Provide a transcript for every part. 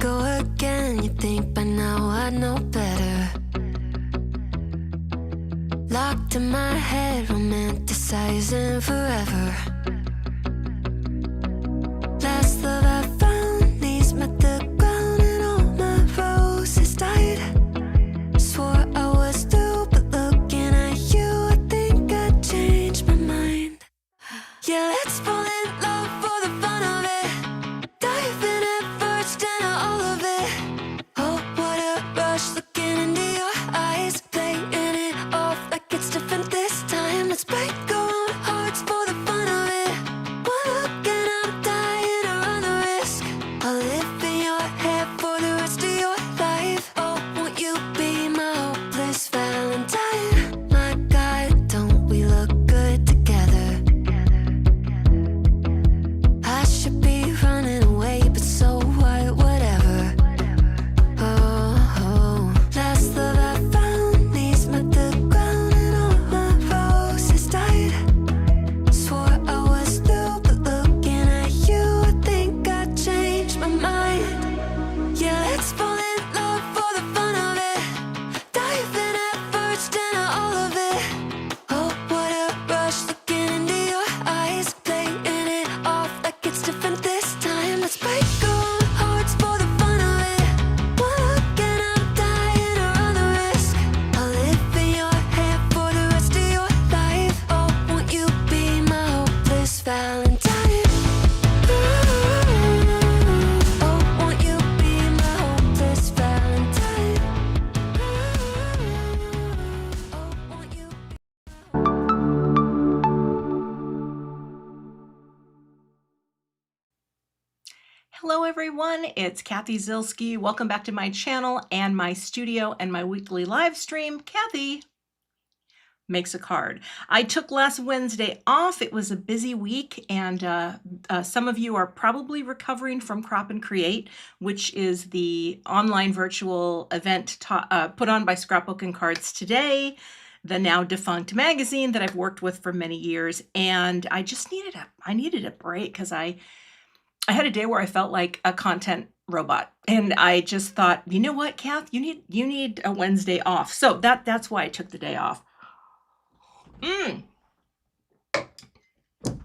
go again. You think by now I'd know better. Locked in my head, romanticizing forever. Last love I found, knees met the ground and all my roses died. Swore I was through, but looking at you, I think I changed my mind. Yeah, let's fall in love for the fun of it. Dive in at first into all of it. Oh, what a rush, looking into your eyes, playing it off like it's different this time. Let's break our own hearts for the fun of it. One look and I'm dying to run the risk. I'll live in your head for the rest of your life. Oh, won't you be my hopeless Valentine? My God, don't we look good together? I should be running away, but so what, whatever. Oh, last love I found, knees met the ground and all my roses died. Swore I was through, but looking at you, I think I changed my mind. Yeah, let's fall in love for the fun of it. Dive in at first into all of it. Oh, what a rush, looking into your eyes, playing it off like it's different this time. Let's break our own hearts for the fun of it. One look and I'm dying to run the risk. I'll live in your head for the rest of your life. Oh, won't you be my hopeless Valentine? Oh, won't you be my hopeless Valentine? Oh, won't you? Hello everyone, it's Cathy Zilski. Welcome back to my channel and my studio and my weekly live stream, Cathy Makes a Card. I took last Wednesday off. It was a busy week, and some of you are probably recovering from Crop and Create, which is the online virtual event put on by Scrapbook and Cards Today, the now defunct magazine that I've worked with for many years. And I just needed a break because I had a day where I felt like a content robot, and I just thought, you know what, Kath, you need a Wednesday off. So that's why I took the day off. I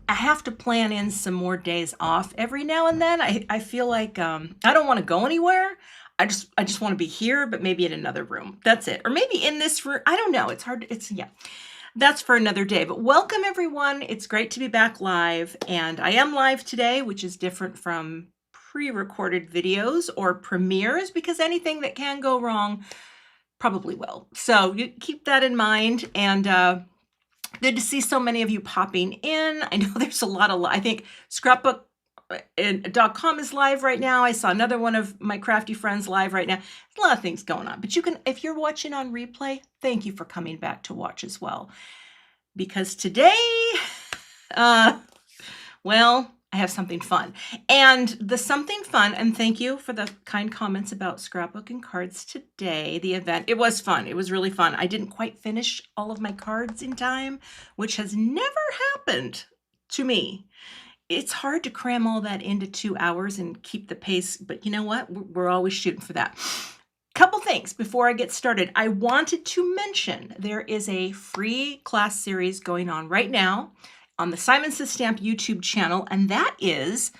have to plan in some more days off every now and then. I feel like I don't want to go anywhere. I just want to be here, but maybe in another room. That's it. Or maybe in this room. I don't know. It's hard. Yeah. That's for another day, but welcome everyone. It's great to be back live, and I am live today, which is different from pre-recorded videos or premieres, because anything that can go wrong probably will. So you keep that in mind, and good to see so many of you popping in. I know there's a lot of, I think scrapbook.com is live right now. I saw another one of my crafty friends live right now. There's a lot of things going on, but you can, if you're watching on replay, thank you for coming back to watch as well. Because today, well, I have something fun. And the something fun, and thank you for the kind comments about Scrapbook and Cards Today, the event. It was fun. It was really fun. I didn't quite finish all of my cards in time, which has never happened to me. It's hard to cram all that into 2 hours and keep the pace, but you know what? We're always shooting for that. Couple things before I get started. I wanted to mention there is a free class series going on right now on the Simon Says Stamp YouTube channel, and that is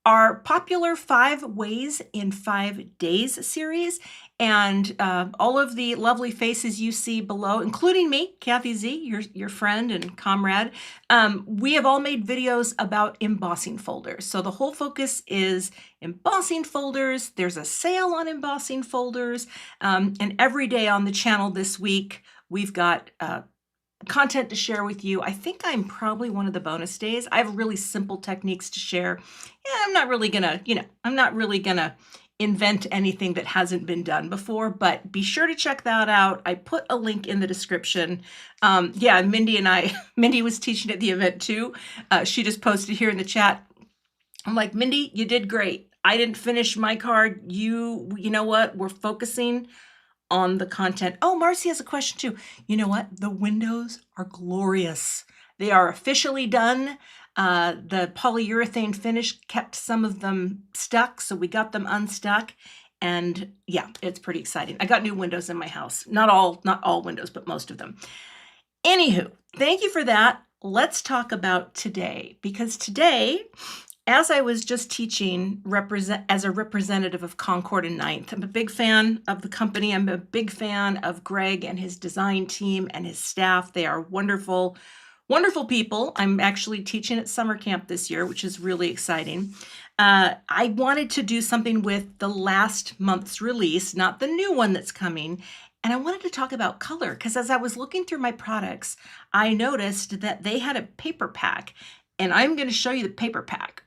our popular 5 Ways in 5 Days series. And all of the lovely faces you see below, including me, Cathy Z, your friend and comrade, we have all made videos about embossing folders. So the whole focus is embossing folders. There's a sale on embossing folders. And every day on the channel this week, we've got content to share with you. I think I'm probably one of the bonus days. I have really simple techniques to share. Yeah, I'm not really gonna invent anything that hasn't been done before, but be sure to check that out. I put a link in the description. Yeah, Mindy was teaching at the event too. She just posted here in the chat. I'm like, Mindy, you did great. I didn't finish my card. You know what? We're focusing on the content. Oh, Marcy has a question too. You know what? The windows are glorious. They are officially done. The polyurethane finish kept some of them stuck, so we got them unstuck. And yeah, it's pretty exciting. I got new windows in my house. Not all windows, but most of them. Anywho, thank you for that. Let's talk about today, because today, as I was just teaching as a representative of Concord and Ninth, I'm a big fan of the company. I'm a big fan of Greg and his design team and his staff. They are wonderful, wonderful people. I'm actually teaching at summer camp this year, which is really exciting. I wanted to do something with the last month's release, not the new one that's coming. And I wanted to talk about color because as I was looking through my products, I noticed that they had a paper pack, and I'm going to show you the paper pack.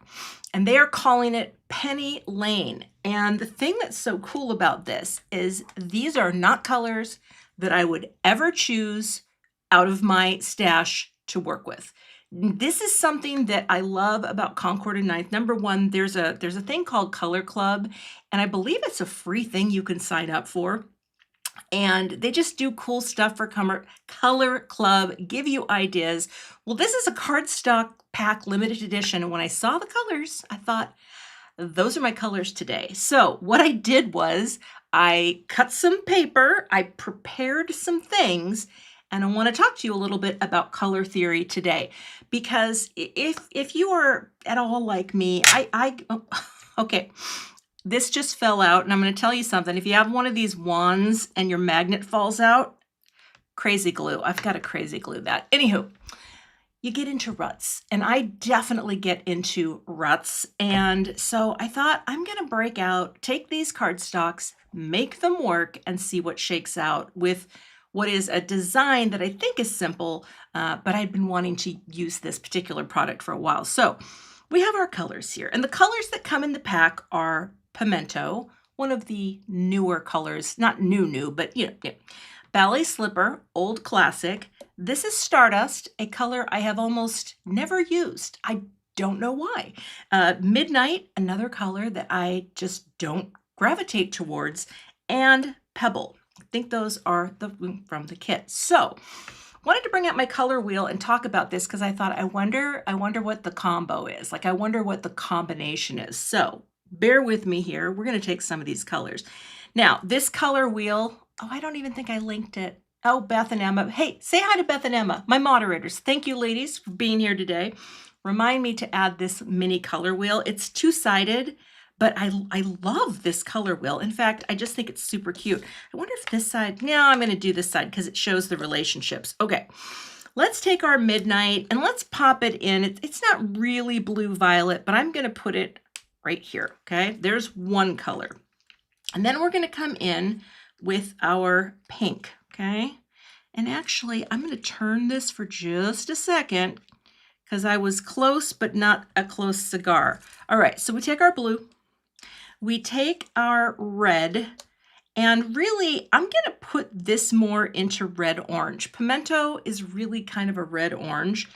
And they are calling it Penny Lane. And the thing that's so cool about this is these are not colors that I would ever choose out of my stash to work with. This is something that I love about Concord and Ninth. Number one, there's a thing called Color Club, and I believe it's a free thing you can sign up for. And they just do cool stuff for Color Club, give you ideas. Well, this is a cardstock pack limited edition. And when I saw the colors, I thought, those are my colors today. So what I did was I cut some paper, I prepared some things, and I want to talk to you a little bit about color theory today. Because if you are at all like me, okay. This just fell out, and I'm going to tell you something. If you have one of these wands and your magnet falls out, crazy glue. I've got to crazy glue that. Anywho, you get into ruts, and I definitely get into ruts. And so I thought I'm going to take these cardstocks, make them work, and see what shakes out with what is a design that I think is simple, but I'd been wanting to use this particular product for a while. So we have our colors here, and the colors that come in the pack are Pimento, one of the newer colors, not new, but yeah. Ballet Slipper, old classic. This is Stardust, a color I have almost never used. I don't know why. Midnight, another color that I just don't gravitate towards, and Pebble. I think those are from the kit. So wanted to bring out my color wheel and talk about this because I thought, I wonder what the combo is. Like, I wonder what the combination is. So bear with me here. We're going to take some of these colors. Now, this color wheel, I don't even think I linked it. Oh, Beth and Emma. Hey, say hi to Beth and Emma, my moderators. Thank you, ladies, for being here today. Remind me to add this mini color wheel. It's two-sided, but I love this color wheel. In fact, I just think it's super cute. I wonder if this side, no, I'm going to do this side because it shows the relationships. Okay, let's take our Midnight and let's pop it in. It's not really blue-violet, but I'm going to put it right here, okay? There's one color. And then we're going to come in with our pink, okay? And actually, I'm going to turn this for just a second because I was close, but not a close cigar. All right, so we take our blue, we take our red, and really, I'm going to put this more into red-orange. Pimento is really kind of a red-orange,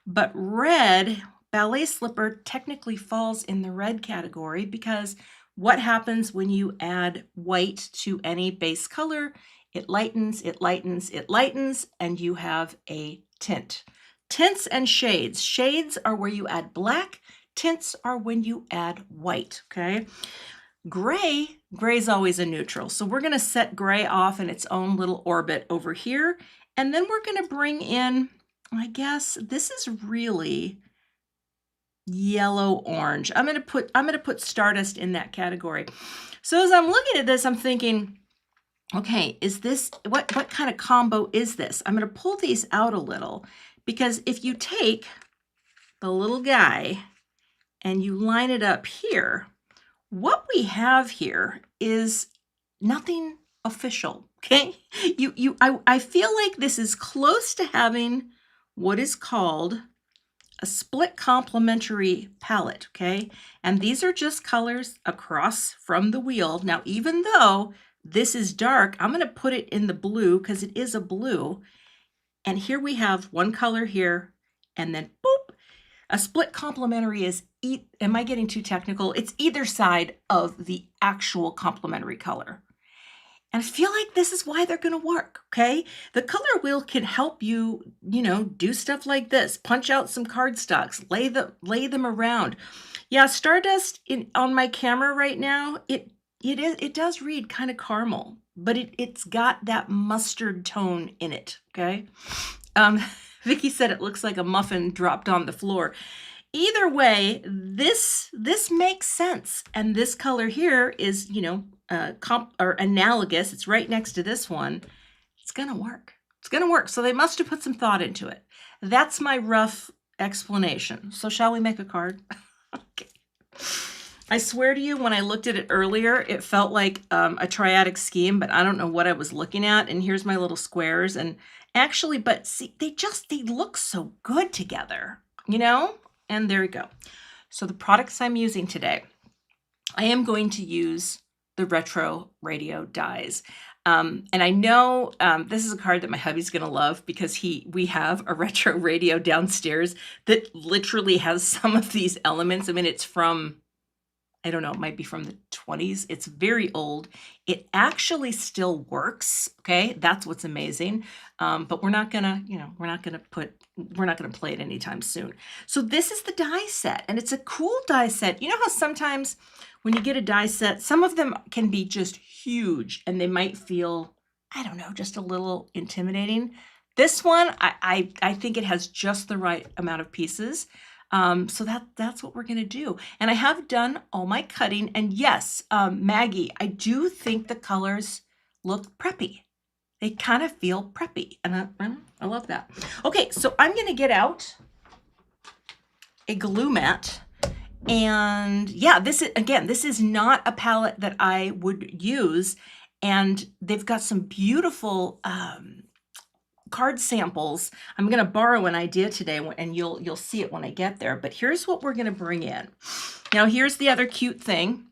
but red, Ballet Slipper technically falls in the red category because what happens when you add white to any base color? It lightens, it lightens, it lightens, and you have a tint. Tints and shades. Shades are where you add black. Tints are when you add white, okay? Gray's always a neutral. So we're going to set gray off in its own little orbit over here. And then we're going to bring in, I guess, this is really yellow orange. I'm going to put Stardust in that category. So as I'm looking at this, I'm thinking, okay, is this what kind of combo is this? I'm going to pull these out a little because if you take the little guy and you line it up here, what we have here is nothing official, okay? I feel like this is close to having what is called a split complementary palette, okay? And these are just colors across from the wheel. Now, even though this is dark, I'm gonna put it in the blue because it is a blue. And here we have one color here, and then boop. A split complementary is, am I getting too technical? It's either side of the actual complementary color. And I feel like this is why they're going to work, okay? The color wheel can help you, do stuff like this. Punch out some cardstocks, lay them around. Yeah, Stardust on my camera right now, it it does read kind of caramel, but it's got that mustard tone in it, okay? Vicky said it looks like a muffin dropped on the floor. Either way, this makes sense. And this color here is, you know, or analogous. It's right next to this one. It's gonna work. It's gonna work. So they must have put some thought into it. That's my rough explanation. So shall we make a card? Okay. I swear to you, when I looked at it earlier, it felt like a triadic scheme, but I don't know what I was looking at. And here's my little squares. And actually, but see, they look so good together, you know? And there we go. So the products I'm using today, I am going to use the Retro Radio dies. And I know this is a card that my hubby's gonna love because we have a retro radio downstairs that literally has some of these elements. I mean, it's from, I don't know, it might be from the 20s. It's very old. It actually still works. Okay, that's what's amazing. But we're not gonna, you know, we're not gonna play it anytime soon. So this is the die set, and it's a cool die set. You know how sometimes when you get a die set, some of them can be just huge and they might feel, I don't know, just a little intimidating. This one, I think it has just the right amount of pieces. So that's what we're going to do. And I have done all my cutting. And yes, Maggie, I do think the colors look preppy. They kind of feel preppy. And I love that. Okay, so I'm going to get out a glue mat. And yeah, this is not a palette that I would use. And they've got some beautiful card samples. I'm going to borrow an idea today, and you'll see it when I get there. But here's what we're going to bring in. Now, here's the other cute thing.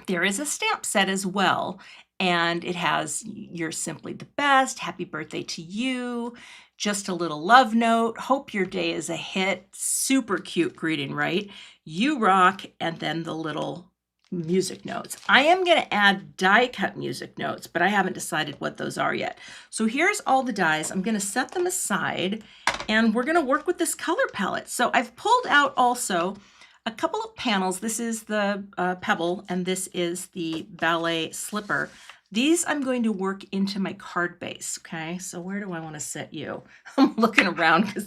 There is a stamp set as well, and it has "You're simply the best," "Happy birthday to you," "Just a little love note," "Hope your day is a hit." Super cute greeting, right? "You rock," and then the little music notes. I am going to add die cut music notes, but I haven't decided what those are yet. So here's all the dies. I'm going to set them aside, and we're going to work with this color palette. So I've pulled out also a couple of panels. This is the Pebble, and this is the Ballet Slipper. These I'm going to work into my card base. Okay, so where do I want to set you? I'm looking around because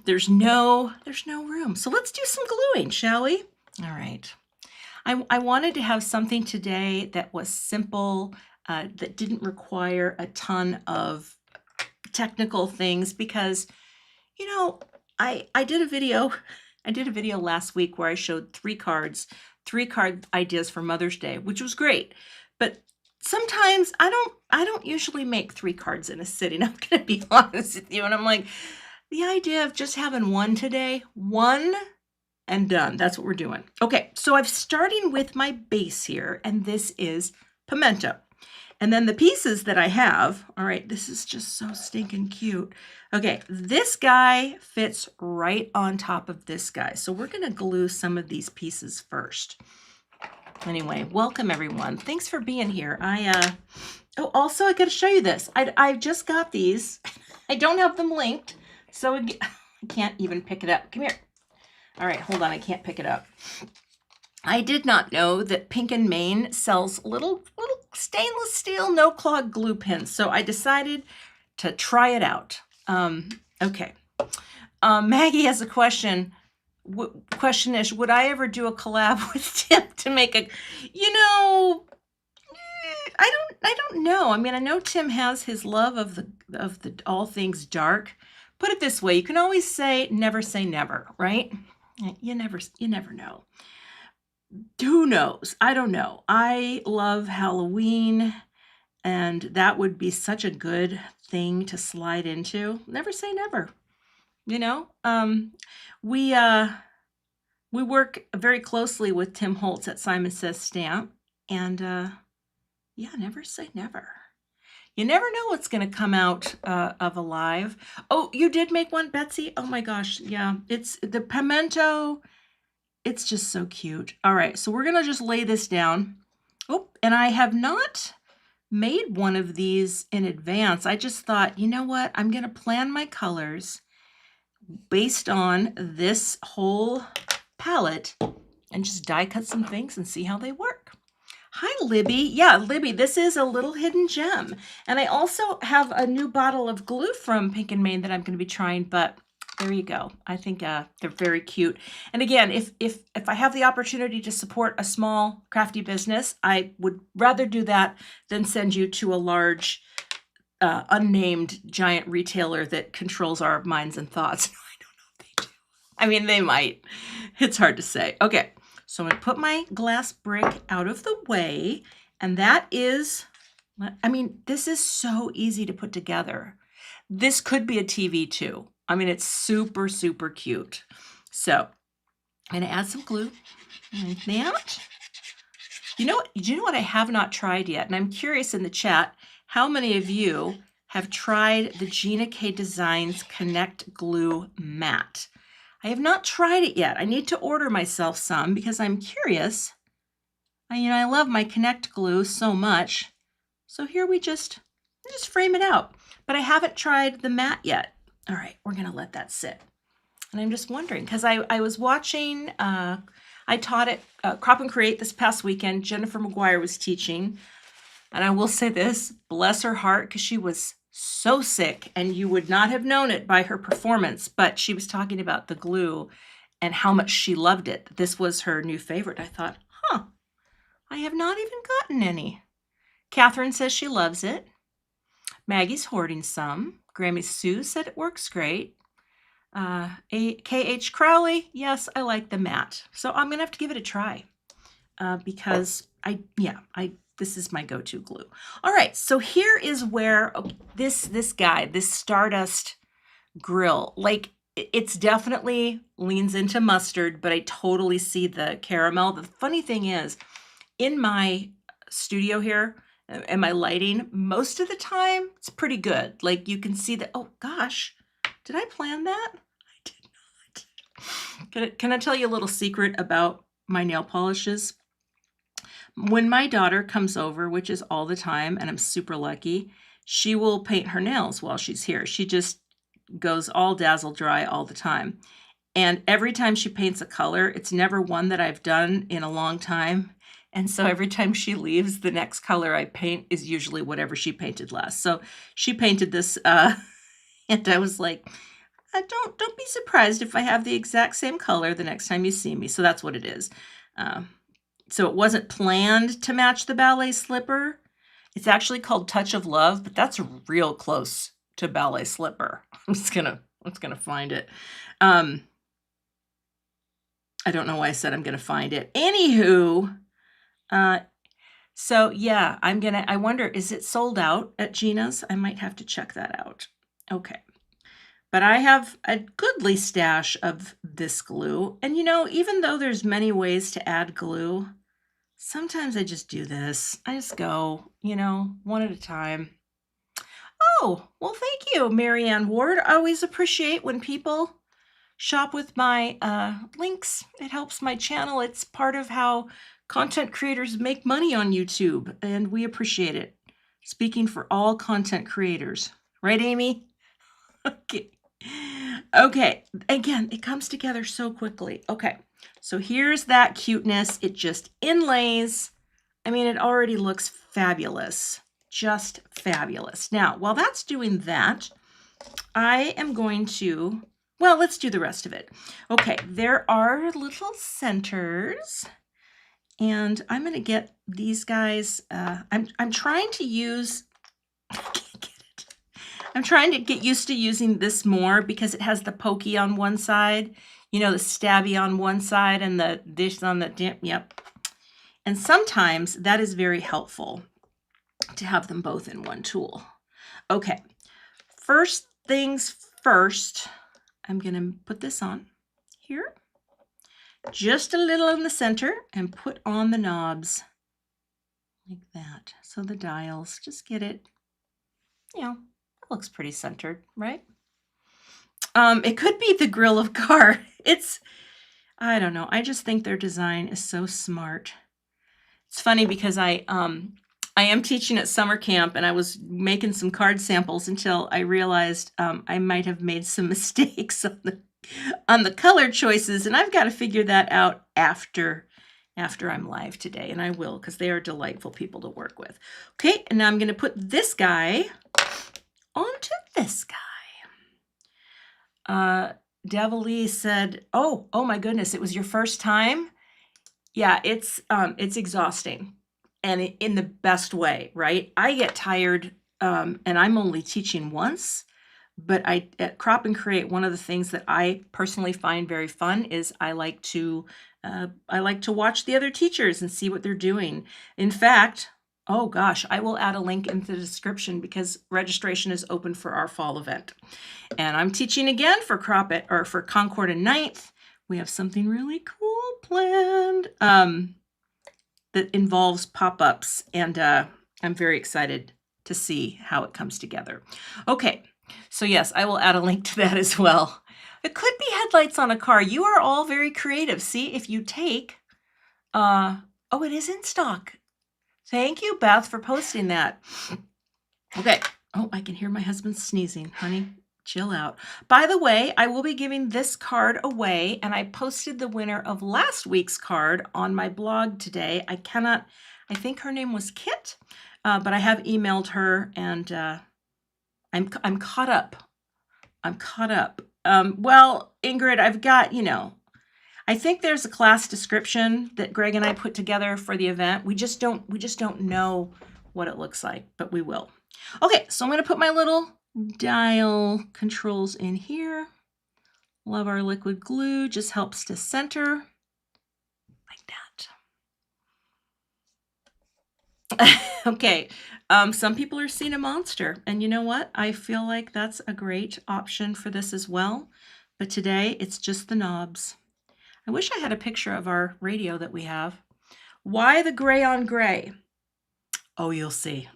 there's no room. So let's do some gluing, shall we? All right. I wanted to have something today that was simple, that didn't require a ton of technical things because, you know, I did a video last week where I showed three card ideas for Mother's Day, which was great. But sometimes I don't usually make 3 cards in a sitting. I'm going to be honest with you. And I'm like, the idea of just having one today, one and done. That's what we're doing. Okay, so I'm starting with my base here, and this is pimento. And then the pieces that I have, all right, this is just so stinking cute. Okay, this guy fits right on top of this guy. So we're gonna glue some of these pieces first. Anyway, welcome everyone. Thanks for being here. Oh, also I gotta show you this. I just got these. I don't have them linked, so I can't even pick it up. Come here. All right, hold on, I can't pick it up. I did not know that Pink and Main sells little stainless steel no clog glue pins, so I decided to try it out. Okay. Maggie has a question. Question is, would I ever do a collab with Tim to make a, you know, I don't know. I mean, I know Tim has his love of the all things dark. Put it this way, you can always say never, right? You never know. Who knows? I don't know. I love Halloween, and that would be such a good thing to slide into. Never say never. You know, we work very closely with Tim Holtz at Simon Says Stamp, and yeah, never say never. You never know what's going to come out of a live. Oh, you did make one, Betsy? Oh my gosh, yeah. It's the pimento. It's just so cute. All right, so we're going to just lay this down. Oh, and I have not made one of these in advance. I just thought, you know what? I'm going to plan my colors based on this whole palette and just die cut some things and see how they work. Hi, Libby. Yeah, Libby, this is a little hidden gem. And I also have a new bottle of glue from Pink and Main that I'm going to be trying, but there you go. I think they're very cute. And again, if I have the opportunity to support a small crafty business, I would rather do that than send you to a large, unnamed giant retailer that controls our minds and thoughts. I don't know if they do. I mean, they might. It's hard to say. Okay. So I'm going to put my glass brick out of the way, and that is, I mean, this is so easy to put together. This could be a TV too. I mean, it's super, super cute. So I'm going to add some glue like that. You know what I have not tried yet? And I'm curious in the chat, how many of you have tried the Gina K Designs Connect Glue Matte? I have not tried it yet. I need to order myself some because I'm curious. I love my Connect glue so much. So here we just frame it out. But I haven't tried the matte yet. All right, we're going to let that sit. And I'm just wondering, because I was watching, I taught at Crop and Create this past weekend. Jennifer McGuire was teaching. And I will say this, bless her heart, because she was so sick, and you would not have known it by her performance, but she was talking about the glue and how much she loved it. This was her new favorite. I thought, I have not even gotten any. Catherine says she loves it. Maggie's hoarding some. Grammy Sue said it works great. K.H. Crowley, yes, I like the matte. So I'm going to have to give it a try because this is my go-to glue. All right, so here is where this guy, this Stardust grill, like it's definitely leans into mustard, but I totally see the caramel. The funny thing is, in my studio here and my lighting, most of the time it's pretty good. Like you can see that, oh gosh, did I plan that? I did not. Can I tell you a little secret about my nail polishes? When my daughter comes over, which is all the time, and I'm super lucky, she will paint her nails while she's here. She just goes all dazzle dry all the time. And every time she paints a color, it's never one that I've done in a long time. And so every time she leaves, the next color I paint is usually whatever she painted last. So she painted this, and I was like, don't be surprised if I have the exact same color the next time you see me. So that's what it is. So it wasn't planned to match the ballet slipper. It's actually called Touch of Love, but that's real close to ballet slipper. I'm just gonna find it. I don't know why I said I'm gonna find it. Anywho, so yeah, I wonder, is it sold out at Gina's? I might have to check that out. Okay. But I have a goodly stash of this glue. And even though there's many ways to add glue, sometimes I just do this. I just go, one at a time. Oh, well, thank you, Marianne Ward. I always appreciate when people shop with my links. It helps my channel. It's part of how content creators make money on YouTube, and we appreciate it. Speaking for all content creators. Right, Amy? Okay. Okay, again, it comes together so quickly. Okay, so here's that cuteness. It just inlays. I mean, it already looks fabulous, just fabulous. Now, while that's doing that, I am going to, well, let's do the rest of it. Okay, there are little centers, and I'm going to get these guys. I'm trying to use, I'm trying to get used to using this more because it has the pokey on one side, the stabby on one side and the dish on the, yep. And sometimes that is very helpful to have them both in one tool. Okay, first things first, I'm gonna put this on here, just a little in the center, and put on the knobs like that. So the dials, just get it, looks pretty centered, right? It could be the grill of car. I don't know. I just think their design is so smart. It's funny because I am teaching at summer camp, and I was making some card samples until I realized I might have made some mistakes on the color choices, and I've got to figure that out after after I'm live today, and I will, because they are delightful people to work with. Okay, and now I'm going to put this guy onto this guy. Devilee said, oh my goodness, it was your first time? Yeah, it's exhausting, and in the best way, right? I get tired, and I'm only teaching once, but at Crop and Create, one of the things that I personally find very fun is I like to watch the other teachers and see what they're doing. In fact, oh gosh, I will add a link into the description because registration is open for our fall event. And I'm teaching again for for Concord and Ninth. We have something really cool planned that involves pop-ups, and I'm very excited to see how it comes together. Okay, so yes, I will add a link to that as well. It could be headlights on a car. You are all very creative. See, if you take, oh, it is in stock. Thank you, Beth, for posting that. Okay. Oh, I can hear my husband sneezing. Honey, chill out. By the way, I will be giving this card away, and I posted the winner of last week's card on my blog today. I think her name was Kit, but I have emailed her, and I'm caught up. Well, Ingrid, I've got, I think there's a class description that Greg and I put together for the event. We just don't know what it looks like, but we will. Okay, so I'm going to put my little dial controls in here. Love our liquid glue, just helps to center like that. Okay, some people are seeing a monster, and you know what? I feel like that's a great option for this as well, but today it's just the knobs. I wish I had a picture of our radio that we have. Why the gray on gray? Oh, you'll see.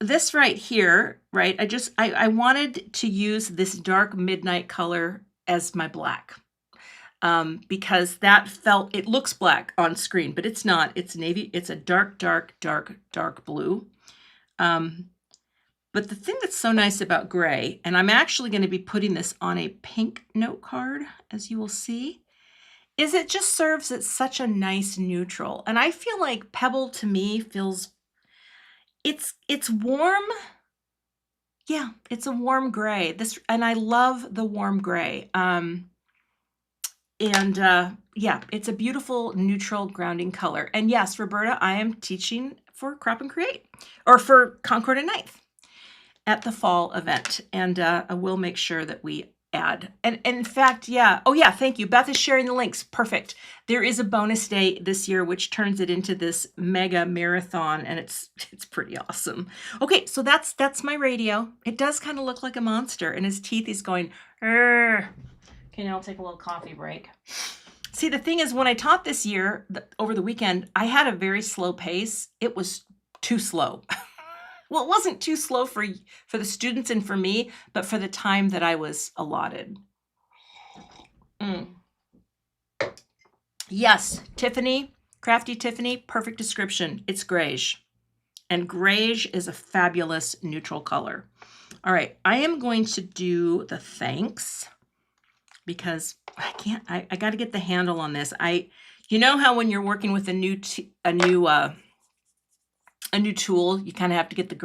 This right here, right? I wanted to use this dark midnight color as my black, because it looks black on screen, but it's not. It's navy. It's a dark blue. But the thing that's so nice about gray, and I'm actually going to be putting this on a pink note card, as you will see, is it just serves as such a nice neutral. And I feel like Pebble to me feels, it's warm. Yeah, it's a warm gray. And I love the warm gray. Yeah, it's a beautiful neutral grounding color. And yes, Roberta, I am teaching for Crop and Create, or for Concord and Ninth at the fall event. And I will make sure that we add. And in fact, yeah. Oh yeah, thank you. Beth is sharing the links. Perfect. There is a bonus day this year, which turns it into this mega marathon, and it's pretty awesome. Okay, so that's my radio. It does kind of look like a monster, and his teeth, he's going, "Arr." Okay, now I'll take a little coffee break. See, the thing is, when I taught this year, over the weekend, I had a very slow pace. It was too slow. Well, it wasn't too slow for the students and for me, but for the time that I was allotted. Yes, Tiffany, Crafty Tiffany, perfect description. It's grayish. And grayish is a fabulous neutral color. All right, I am going to do the thanks, because I got to get the handle on this. You know how when you're working with a new tool, you kind of have to get the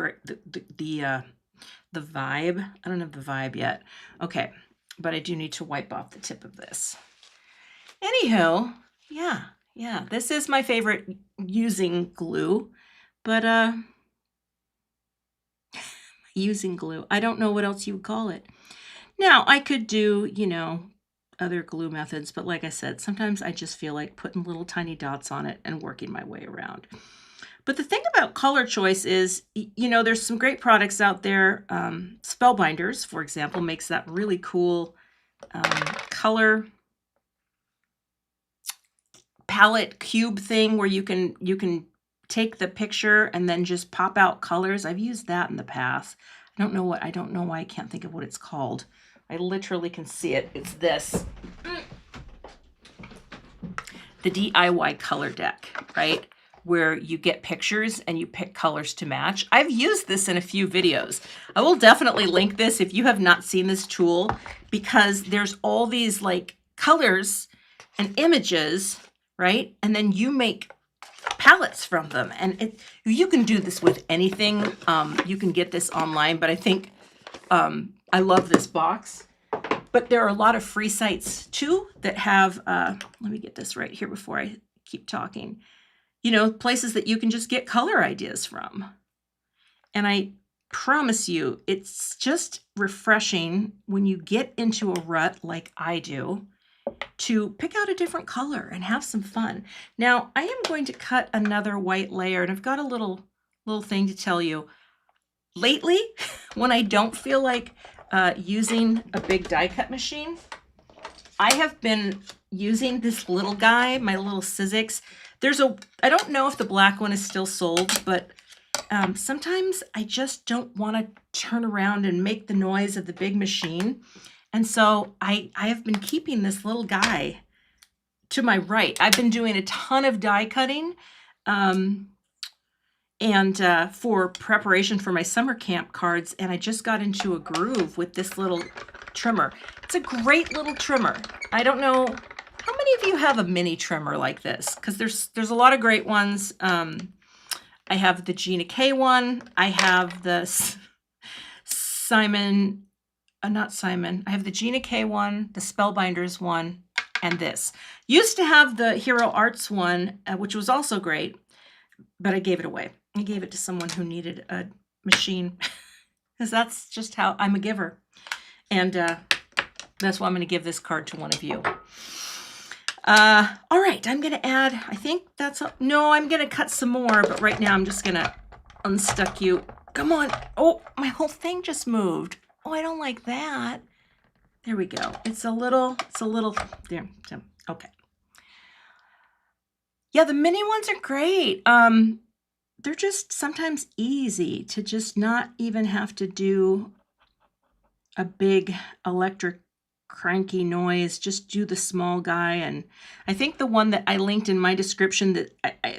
vibe. I don't have the vibe yet. Okay, but I do need to wipe off the tip of this. Anywho, yeah, this is my favorite using glue, but using glue. I don't know what else you would call it. Now, I could do, other glue methods, but like I said, sometimes I just feel like putting little tiny dots on it and working my way around. But the thing about color choice is, there's some great products out there. Spellbinders, for example, makes that really cool color palette cube thing where you can take the picture and then just pop out colors. I've used that in the past. I don't know why I can't think of what it's called. I literally can see it. It's this. The DIY color deck, right? Where you get pictures and you pick colors to match. I've used this in a few videos. I will definitely link this if you have not seen this tool, because there's all these like colors and images right? And then you make palettes from them. And you can do this with anything. You can get this online, but I think I love this box. But there are a lot of free sites too that have, let me get this right here before I keep talking, you know, places that you can just get color ideas from. And I promise you, it's just refreshing when you get into a rut like I do to pick out a different color and have some fun. Now, I am going to cut another white layer, and I've got a little thing to tell you. Lately, when I don't feel like using a big die cut machine, I have been using this little guy, my little Sizzix. I don't know if the black one is still sold, but sometimes I just don't want to turn around and make the noise of the big machine. And so I have been keeping this little guy to my right. I've been doing a ton of die cutting and for preparation for my summer camp cards, and I just got into a groove with this little trimmer. It's a great little trimmer. I don't know, how many of you have a mini trimmer like this? Because there's a lot of great ones. I have the Gina K one. I have the I have the Gina K one, the Spellbinders one, and this. Used to have the Hero Arts one, which was also great, but I gave it away. I gave it to someone who needed a machine, because that's just how I'm a giver. And that's why I'm going to give this card to one of you. All right, I'm going to add, I think that's, no, I'm going to cut some more, but right now I'm just going to unstuck you. Come on. Oh, my whole thing just moved. Oh, I don't like that. There we go. It's a little, there, okay. Yeah, the mini ones are great. They're just sometimes easy to just not even have to do a big electric cranky noise, just do the small guy. And I think the one that I linked in my description, that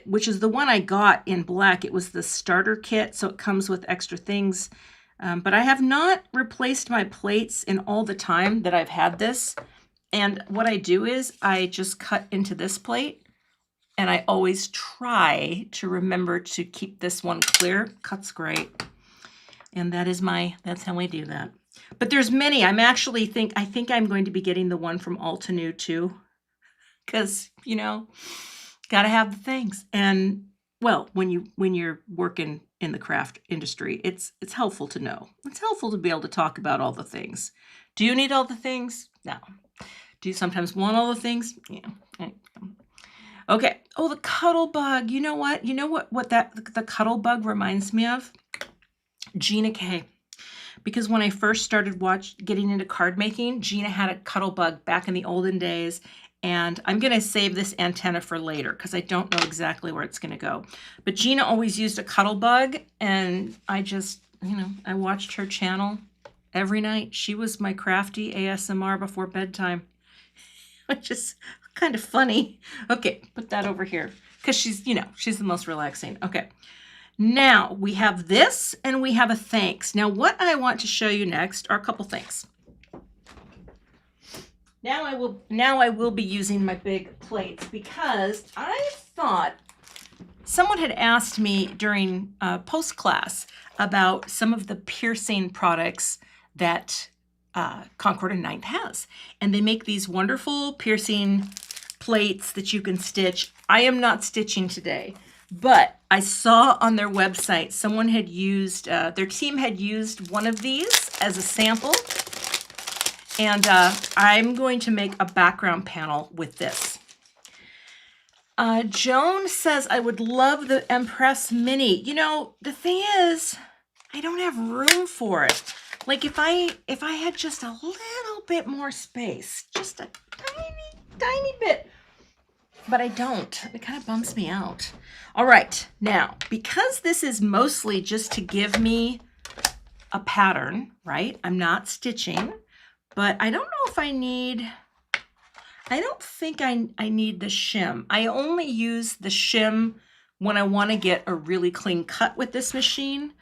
which is the one I got in black, it was the starter kit, so it comes with extra things. But I have not replaced my plates in all the time that I've had this. And what I do is I just cut into this plate, and I always try to remember to keep this one clear. Cuts great. And that's how I do that. But there's many. I think I'm going to be getting the one from Altenew too, because, you know, gotta have the things. And well, when you're working in the craft industry, it's helpful to know. It's helpful to be able to talk about all the things. Do you need all the things? No. Do you sometimes want all the things? Yeah. Okay. Oh, the cuddle bug. You know what? You know what the cuddle bug reminds me of? Gina K. Because when I first started getting into card making, Gina had a cuddle bug back in the olden days. And I'm going to save this antenna for later because I don't know exactly where it's going to go. But Gina always used a cuddle bug, and I just, I watched her channel every night. She was my crafty ASMR before bedtime, which is kind of funny. Okay, put that over here because she's the most relaxing. Okay. Now we have this and we have a thanks. Now what I want to show you next are a couple things. Now I will be using my big plates because I thought someone had asked me during post-class about some of the piercing products that Concord and Ninth has. And they make these wonderful piercing plates that you can stitch. I am not stitching today, but I saw on their website someone had used, their team had used one of these as a sample. And I'm going to make a background panel with this. Joan says, I would love the Empress Mini. The thing is, I don't have room for it. Like if I had just a little bit more space, just a tiny bit, but I don't. It kind of bums me out. All right, now, because this is mostly just to give me a pattern, right? I'm not stitching. But I don't know if I don't think I need the shim. I only use the shim when I want to get a really clean cut with this machine.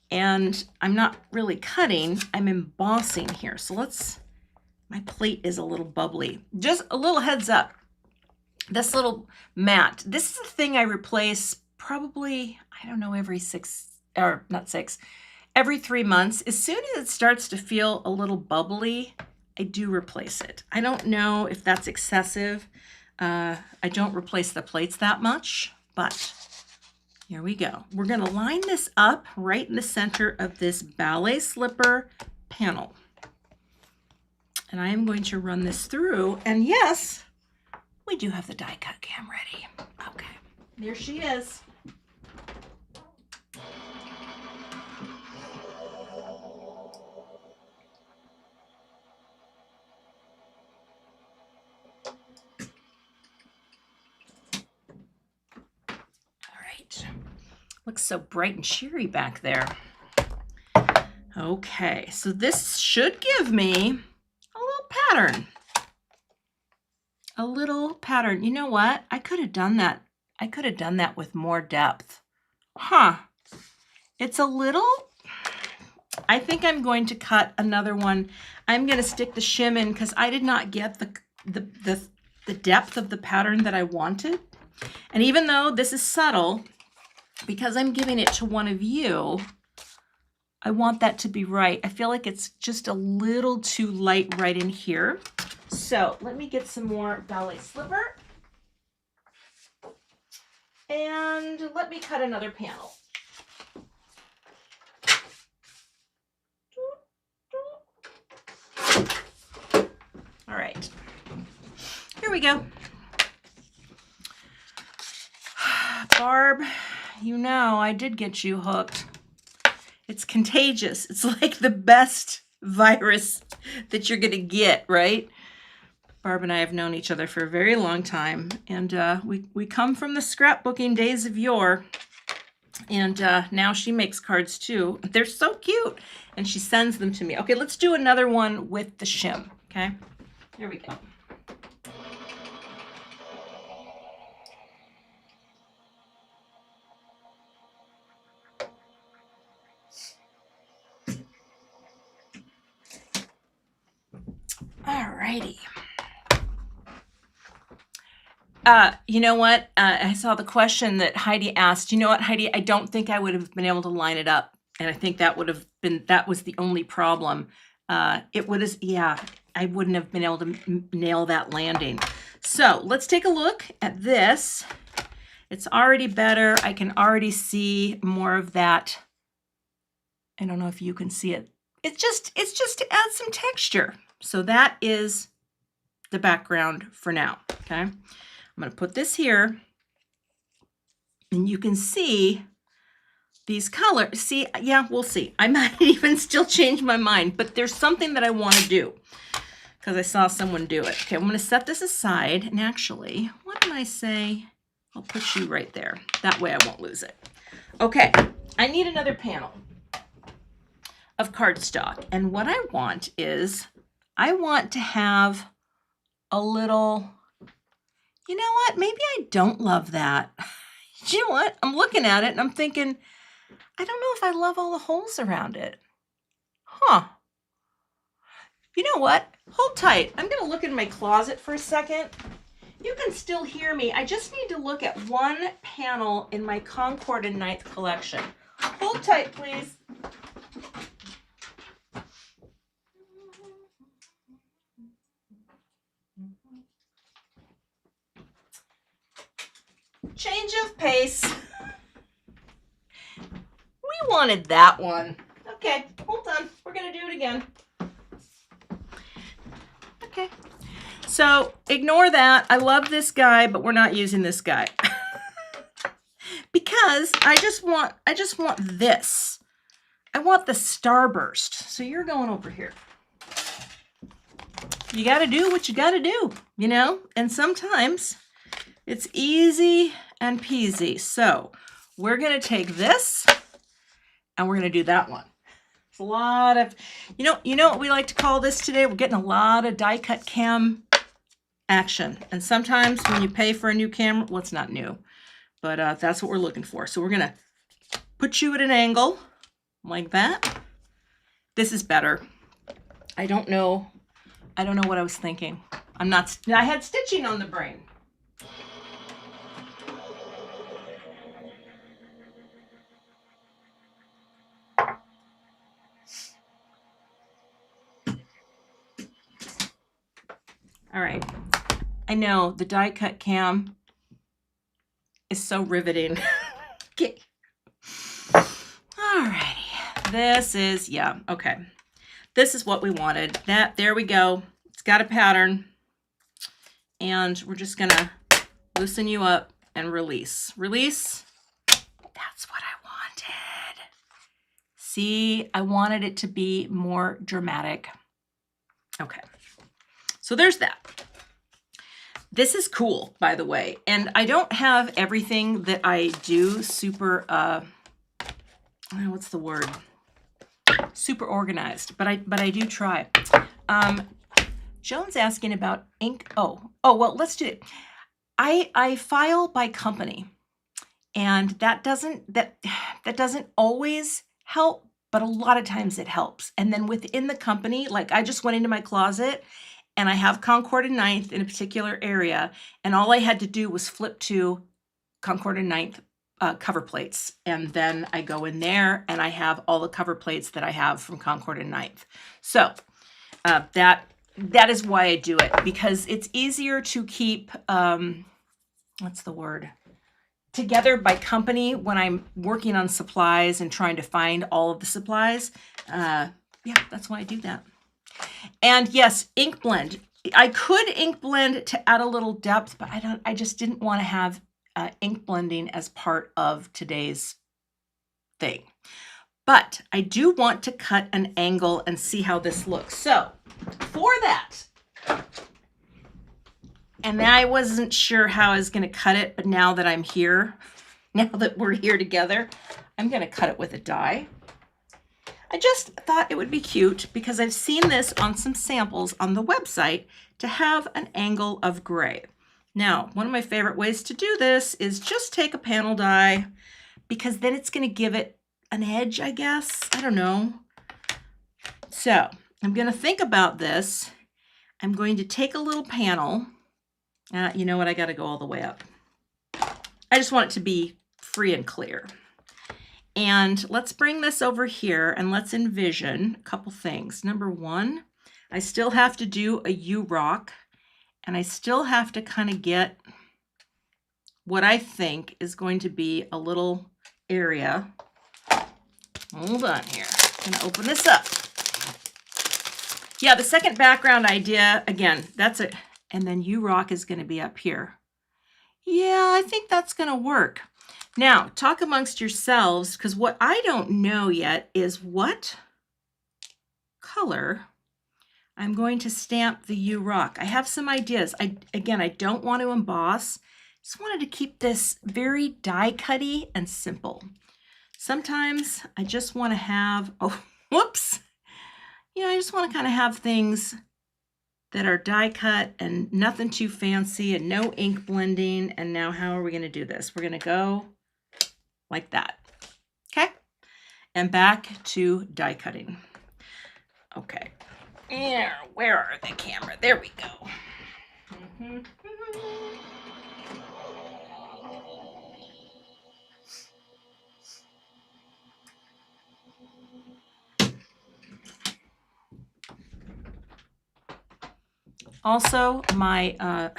And I'm not really cutting, I'm embossing here. So my plate is a little bubbly. Just a little heads up. this little mat. This is the thing I replace probably, I don't know, every every 3 months. As soon as it starts to feel a little bubbly, I do replace it. I don't know if that's excessive. I don't replace the plates that much, but here we go. We're going to line this up right in the center of this ballet slipper panel. And I am going to run this through, and yes, we do have the die cut cam ready. Okay, there she is. All right, looks so bright and cheery back there. Okay, so this should give me a little pattern. A little pattern. You know what? I could have done that. I could have done that with more depth. Huh. It's a little, I think I'm going to cut another one. I'm going to stick the shim in because I did not get the depth of the pattern that I wanted. And even though this is subtle, because I'm giving it to one of you, I want that to be right. I feel like it's just a little too light right in here. So let me get some more ballet slipper. And let me cut another panel. All right, here we go. Barb, you know I did get you hooked. It's contagious. It's like the best virus that you're gonna get, right? Barb and I have known each other for a very long time, and we come from the scrapbooking days of yore, and now she makes cards too. They're so cute, and she sends them to me. Okay, let's do another one with the shim, okay? Here we go. Alrighty. You know what? I saw the question that Heidi asked. You know what, Heidi? I don't think I would have been able to line it up. And I think that was the only problem. Yeah, I wouldn't have been able to nail that landing. So let's take a look at this. It's already better. I can already see more of that. I don't know if you can see it. It's just to add some texture. So that is the background for now, okay? I'm gonna put this here, and you can see these colors. See, yeah, we'll see. I might even still change my mind, but there's something that I wanna do because I saw someone do it. Okay, I'm gonna set this aside, and actually, what did I say? I'll put you right there. That way I won't lose it. Okay, I need another panel of cardstock, and what I want is, I want to have a little, you know what? Maybe I don't love that. You know what? I'm looking at it and I'm thinking, I don't know if I love all the holes around it. Huh. You know what? Hold tight. I'm going to look in my closet for a second. You can still hear me. I just need to look at one panel in my Concord and Ninth collection. Hold tight, please. Change of pace. We wanted that one. Okay, hold on. We're gonna do it again. Okay. So ignore that. I love this guy, but we're not using this guy. Because I just want this. I want the starburst. So you're going over here. You gotta do what you gotta do, you know? And sometimes it's easy and peasy. So we're gonna take this and we're gonna do that one. It's a lot of, you know what we like to call this today? We're getting a lot of die cut cam action. And sometimes when you pay for a new camera, well, it's not new, but that's what we're looking for. So we're gonna put you at an angle like that. This is better. I don't know what I was thinking. I had stitching on the brain. All right. I know the die cut cam is so riveting. Okay. All righty. This is, yeah, okay. This is what we wanted. There we go. It's got a pattern. And we're just gonna loosen you up and release. Release. That's what I wanted. See, I wanted it to be more dramatic. Okay. So there's that. This is cool, by the way. And I don't have everything that I do super, what's the word? Super organized, but I do try. Joan's asking about ink. Oh, well, let's do it. I file by company, and that doesn't always help, but a lot of times it helps. And then within the company, like I just went into my closet and I have Concord and Ninth in a particular area, and all I had to do was flip to Concord and Ninth cover plates, and then I go in there and I have all the cover plates that I have from Concord and Ninth. So that is why I do it, because it's easier to keep what's the word, together by company when I'm working on supplies and trying to find all of the supplies. Yeah, that's why I do that. And yes, ink blend. I could ink blend to add a little depth, but I just didn't want to have ink blending as part of today's thing. But I do want to cut an angle and see how this looks. So for that, and I wasn't sure how I was going to cut it, but now that I'm here, now that we're here together, I'm going to cut it with a die. I just thought it would be cute because I've seen this on some samples on the website to have an angle of gray. Now, one of my favorite ways to do this is just take a panel die, because then it's going to give it an edge, I guess. I don't know. So I'm going to think about this. I'm going to take a little panel. You know what? I got to go all the way up. I just want it to be free and clear. And let's bring this over here and let's envision a couple things. Number one, I still have to do a U-rock, and I still have to kind of get what I think is going to be a little area. Hold on here. I'm going to open this up. Yeah, the second background idea, again, that's it. And then U-rock is going to be up here. Yeah, I think that's going to work. Now, talk amongst yourselves, because what I don't know yet is what color I'm going to stamp the U-rock. I have some ideas. Again, I don't want to emboss. Just wanted to keep this very die-cutty and simple. Sometimes I just want to have, oh, whoops. You know, I just want to kind of have things that are die cut and nothing too fancy and no ink blending. And now how are we going to do this? We're going to go like that. Okay. And back to die cutting. Okay. Yeah, where are the camera? There we go. Also, my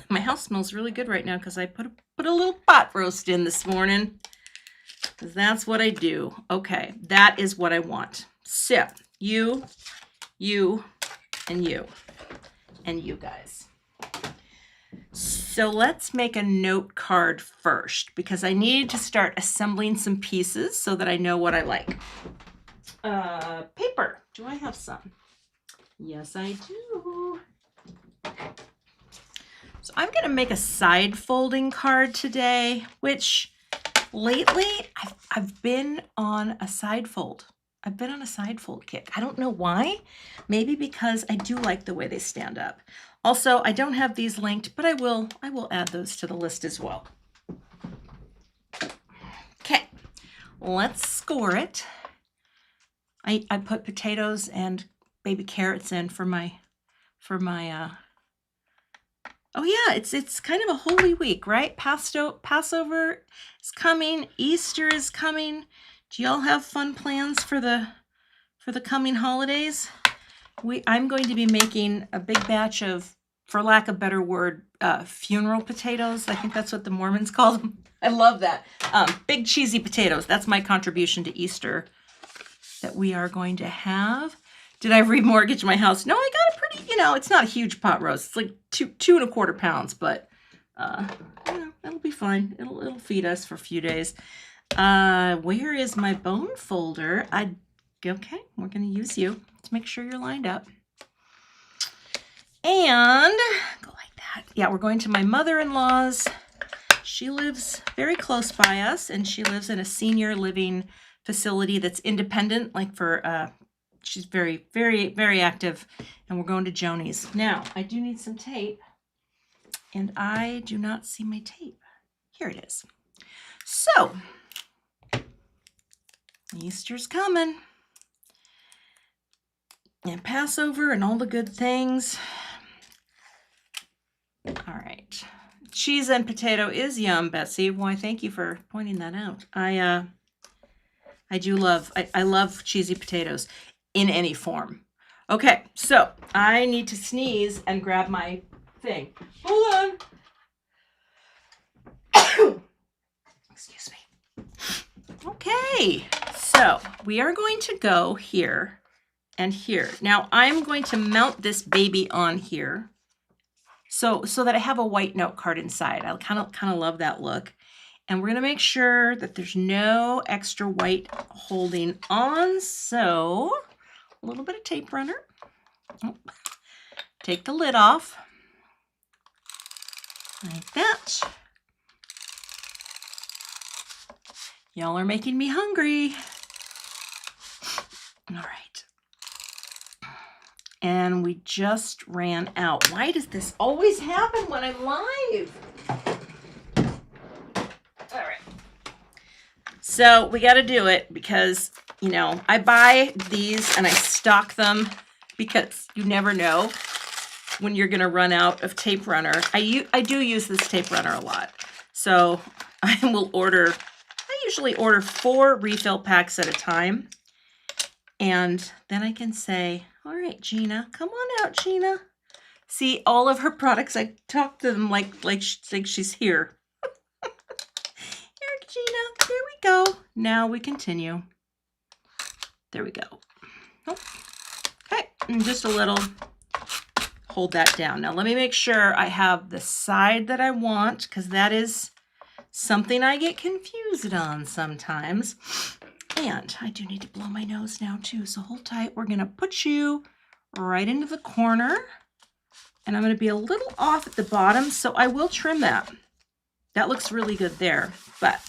my house smells really good right now because I put a little pot roast in this morning, because that's what I do. Okay, that is what I want. So you, and you, and you guys. So let's make a note card first, because I need to start assembling some pieces so that I know what I like. Paper. Do I have some? Yes, I do. So I'm going to make a side folding card today, which lately I've been on a side fold. I've been on a side fold kick. I don't know why. Maybe because I do like the way they stand up. Also, I don't have these linked, but I will add those to the list as well. Okay, let's score it. I put potatoes and baby carrots in for my Oh yeah, it's kind of a holy week, right? Passover is coming, Easter is coming. Do y'all have fun plans for the coming holidays? I'm going to be making a big batch of, for lack of a better word, funeral potatoes. I think that's what the Mormons call them. I love that. Big cheesy potatoes. That's my contribution to Easter that we are going to have. Did I remortgage my house? No, I got a pretty, it's not a huge pot roast. It's like 2.25 pounds, but it'll be fine. It'll feed us for a few days. Where is my bone folder? Okay, we're gonna use you to make sure you're lined up. And go like that. Yeah, we're going to my mother-in-law's. She lives very close by us, and she lives in a senior living facility that's independent, like for, she's very, very, very active, and we're going to Joni's. Now, I do need some tape, and I do not see my tape. Here it is. So, Easter's coming, and Passover and all the good things. All right. Cheese and potato is yum, Betsy. Why, thank you for pointing that out. I love cheesy potatoes in any form. Okay, so I need to sneeze and grab my thing. Hold on. Excuse me. Okay, so we are going to go here and here. Now I'm going to mount this baby on here so that I have a white note card inside. I kind of love that look. And we're going to make sure that there's no extra white holding on. So a little bit of tape runner. Oh, take the lid off. Like that. Y'all are making me hungry. All right. And we just ran out. Why does this always happen when I'm live? All right. So we got to do it because, I buy these and I stock them because you never know when you're going to run out of tape runner. I do use this tape runner a lot. So I usually order 4 refill packs at a time. And then I can say, all right, Gina, come on out, Gina. See, all of her products, I talk to them like she's here. Here, Gina, here we go. Now we continue. There we go. Oh. Okay, and just a little, hold that down. Now let me make sure I have the side that I want, because that is something I get confused on sometimes. And I do need to blow my nose now too, so hold tight. We're gonna put you right into the corner, and I'm gonna be a little off at the bottom, so I will trim that. That looks really good there, but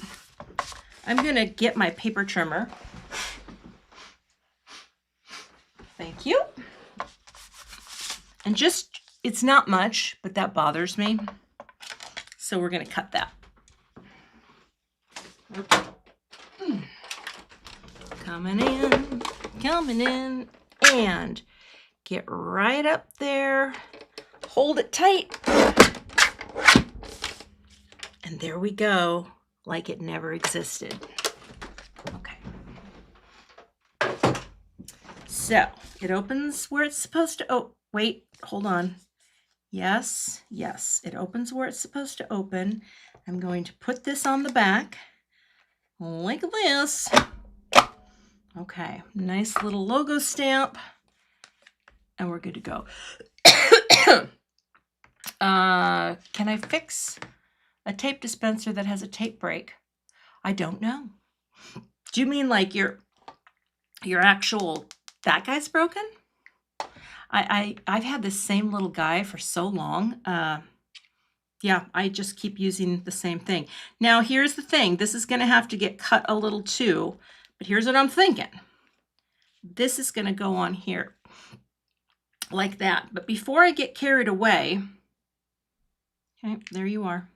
I'm gonna get my paper trimmer. Thank you. And just, it's not much, but that bothers me. So we're gonna cut that. Okay. Coming in, and get right up there. Hold it tight. And there we go, like it never existed. Okay. So it opens where it's supposed to. Oh, wait, hold on. Yes, it opens where it's supposed to open. I'm going to put this on the back like this. Okay, nice little logo stamp, and we're good to go. Can I fix a tape dispenser that has a tape break? I don't know. Do you mean like your actual, that guy's broken? I've had this same little guy for so long. Yeah, I just keep using the same thing. Now, here's the thing. This is going to have to get cut a little too. But here's what I'm thinking. This is going to go on here like that. But before I get carried away, okay, there you are.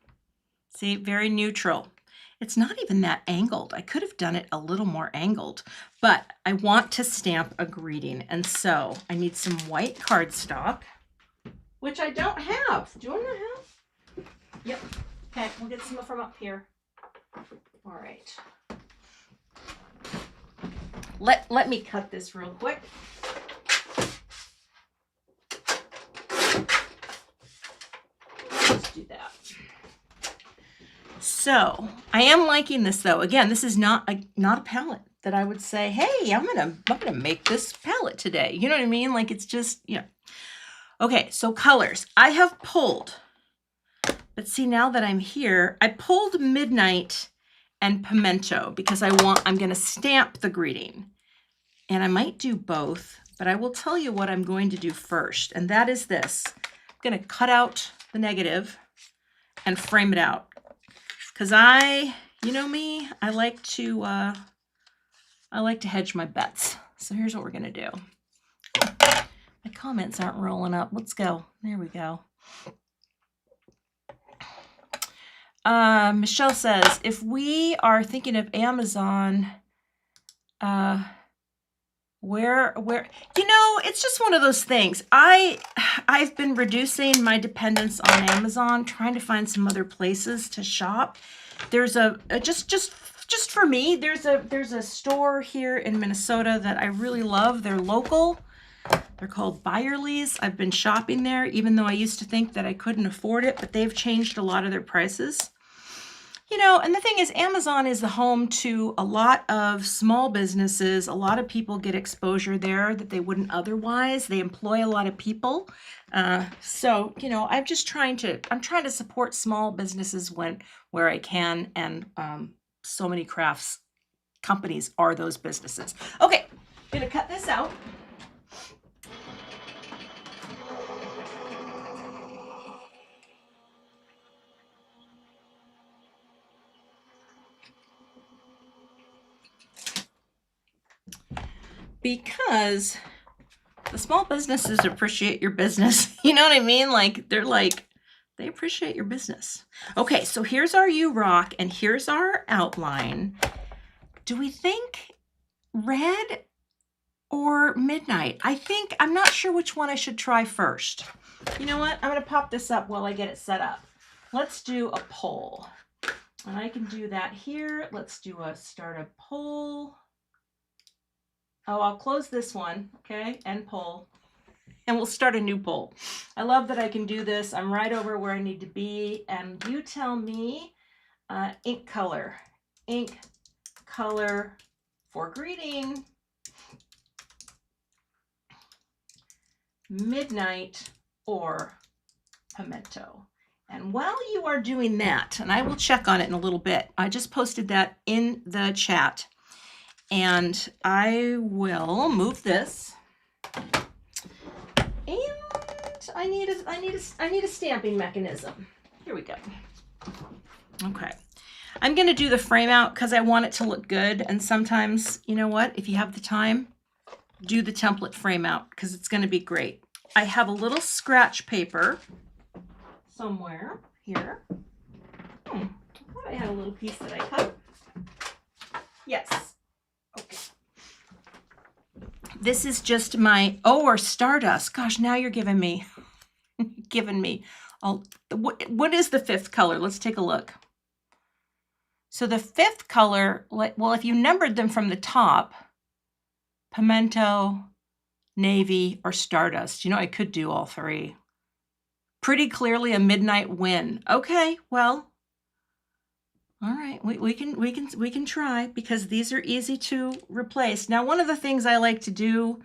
See, very neutral. It's not even that angled. I could have done it a little more angled, but I want to stamp a greeting. And so I need some white cardstock. which I don't have. Do you want to have? Yep. Okay, we'll get some from up here. All right. Let me cut this real quick. Let's do that. So I am liking this though. Again, this is not a palette that I would say, hey, I'm gonna make this palette today. You know what I mean? Like it's just, you know. Okay, so colors. I have pulled, but see now that I'm here, I pulled Midnight and Pimento because I'm gonna stamp the greeting. And I might do both, but I will tell you what I'm going to do first, and that is this. I'm gonna cut out the negative and frame it out. Because you know me, I like to hedge my bets. So here's what we're gonna do. My comments aren't rolling up. Let's go. There we go. Michelle says, if we are thinking of Amazon, where, you know, it's just one of those things. I've been reducing my dependence on Amazon, trying to find some other places to shop. There's just for me, there's a store here in Minnesota that I really love. They're local. They're called Byerly's. I've been shopping there, even though I used to think that I couldn't afford it, but they've changed a lot of their prices. You know, and the thing is, Amazon is the home to a lot of small businesses. A lot of people get exposure there that they wouldn't otherwise. They employ a lot of people. So, you know, I'm trying to support small businesses where I can. And so many crafts companies are those businesses. Okay, I'm gonna cut this out. Because the small businesses appreciate your business. You know what I mean? Like, they appreciate your business. Okay, so here's our U-Rock and here's our outline. Do we think red or midnight? I'm not sure which one I should try first. You know what? I'm gonna pop this up while I get it set up. Let's do a poll. And I can do that here. Let's start a poll. Oh, I'll close this one, okay, and poll, and we'll start a new poll. I love that I can do this. I'm right over where I need to be, and you tell me ink color for greeting, midnight or pimento. And while you are doing that, and I will check on it in a little bit, I just posted that in the chat. And I will move this, and I need a stamping mechanism. Here we go. Okay, I'm gonna do the frame out because I want it to look good. And sometimes, you know what? If you have the time, do the template frame out because it's gonna be great. I have a little scratch paper somewhere here. I thought I had a little piece that I cut. Yes. Okay. This is just my, or Stardust. Gosh, now you're giving me, what is the fifth color? Let's take a look. So the fifth color, well, if you numbered them from the top, Pimento, Navy, or Stardust. You know, I could do all three. Pretty clearly a midnight win. Okay, well, all right, we can try because these are easy to replace. Now, one of the things I like to do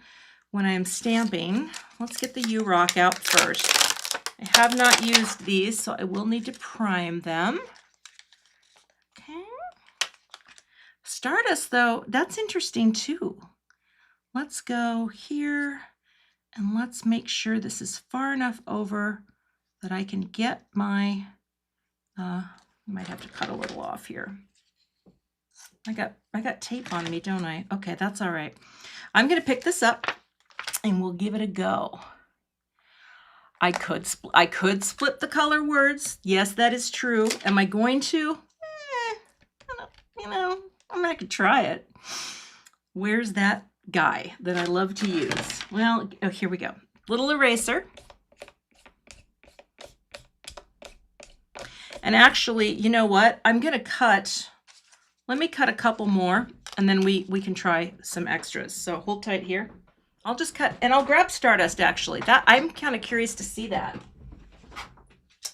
when I'm stamping, let's get the U-Rock out first. I have not used these, so I will need to prime them. Okay. Stardust, though, that's interesting too. Let's go here and let's make sure this is far enough over that I can get my, might have to cut a little off here. I got tape on me, don't I? Okay, that's all right. I'm gonna pick this up and we'll give it a go. I could split the color words. Yes, that is true. Am I going to? You know, I could try it. Where's that guy that I love to use? Well, oh, here we go. Little eraser. And actually, you know what? I'm going to cut, let me cut a couple more and then we can try some extras. So hold tight here. I'll just cut and I'll grab Stardust actually. That I'm kind of curious to see that.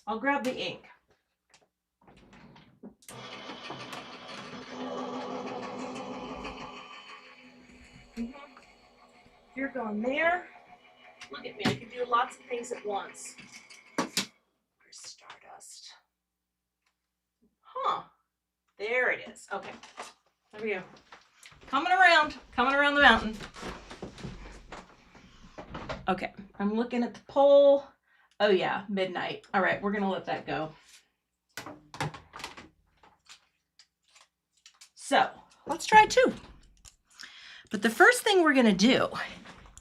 I'll grab the ink. You're going there. Look at me. I can do lots of things at once. Where's Stardust? Huh. There it is. Okay. There we go. Coming around the mountain. Okay. I'm looking at the pole. Oh yeah, midnight. All right, we're going to let that go. So let's try 2. But the first thing we're going to do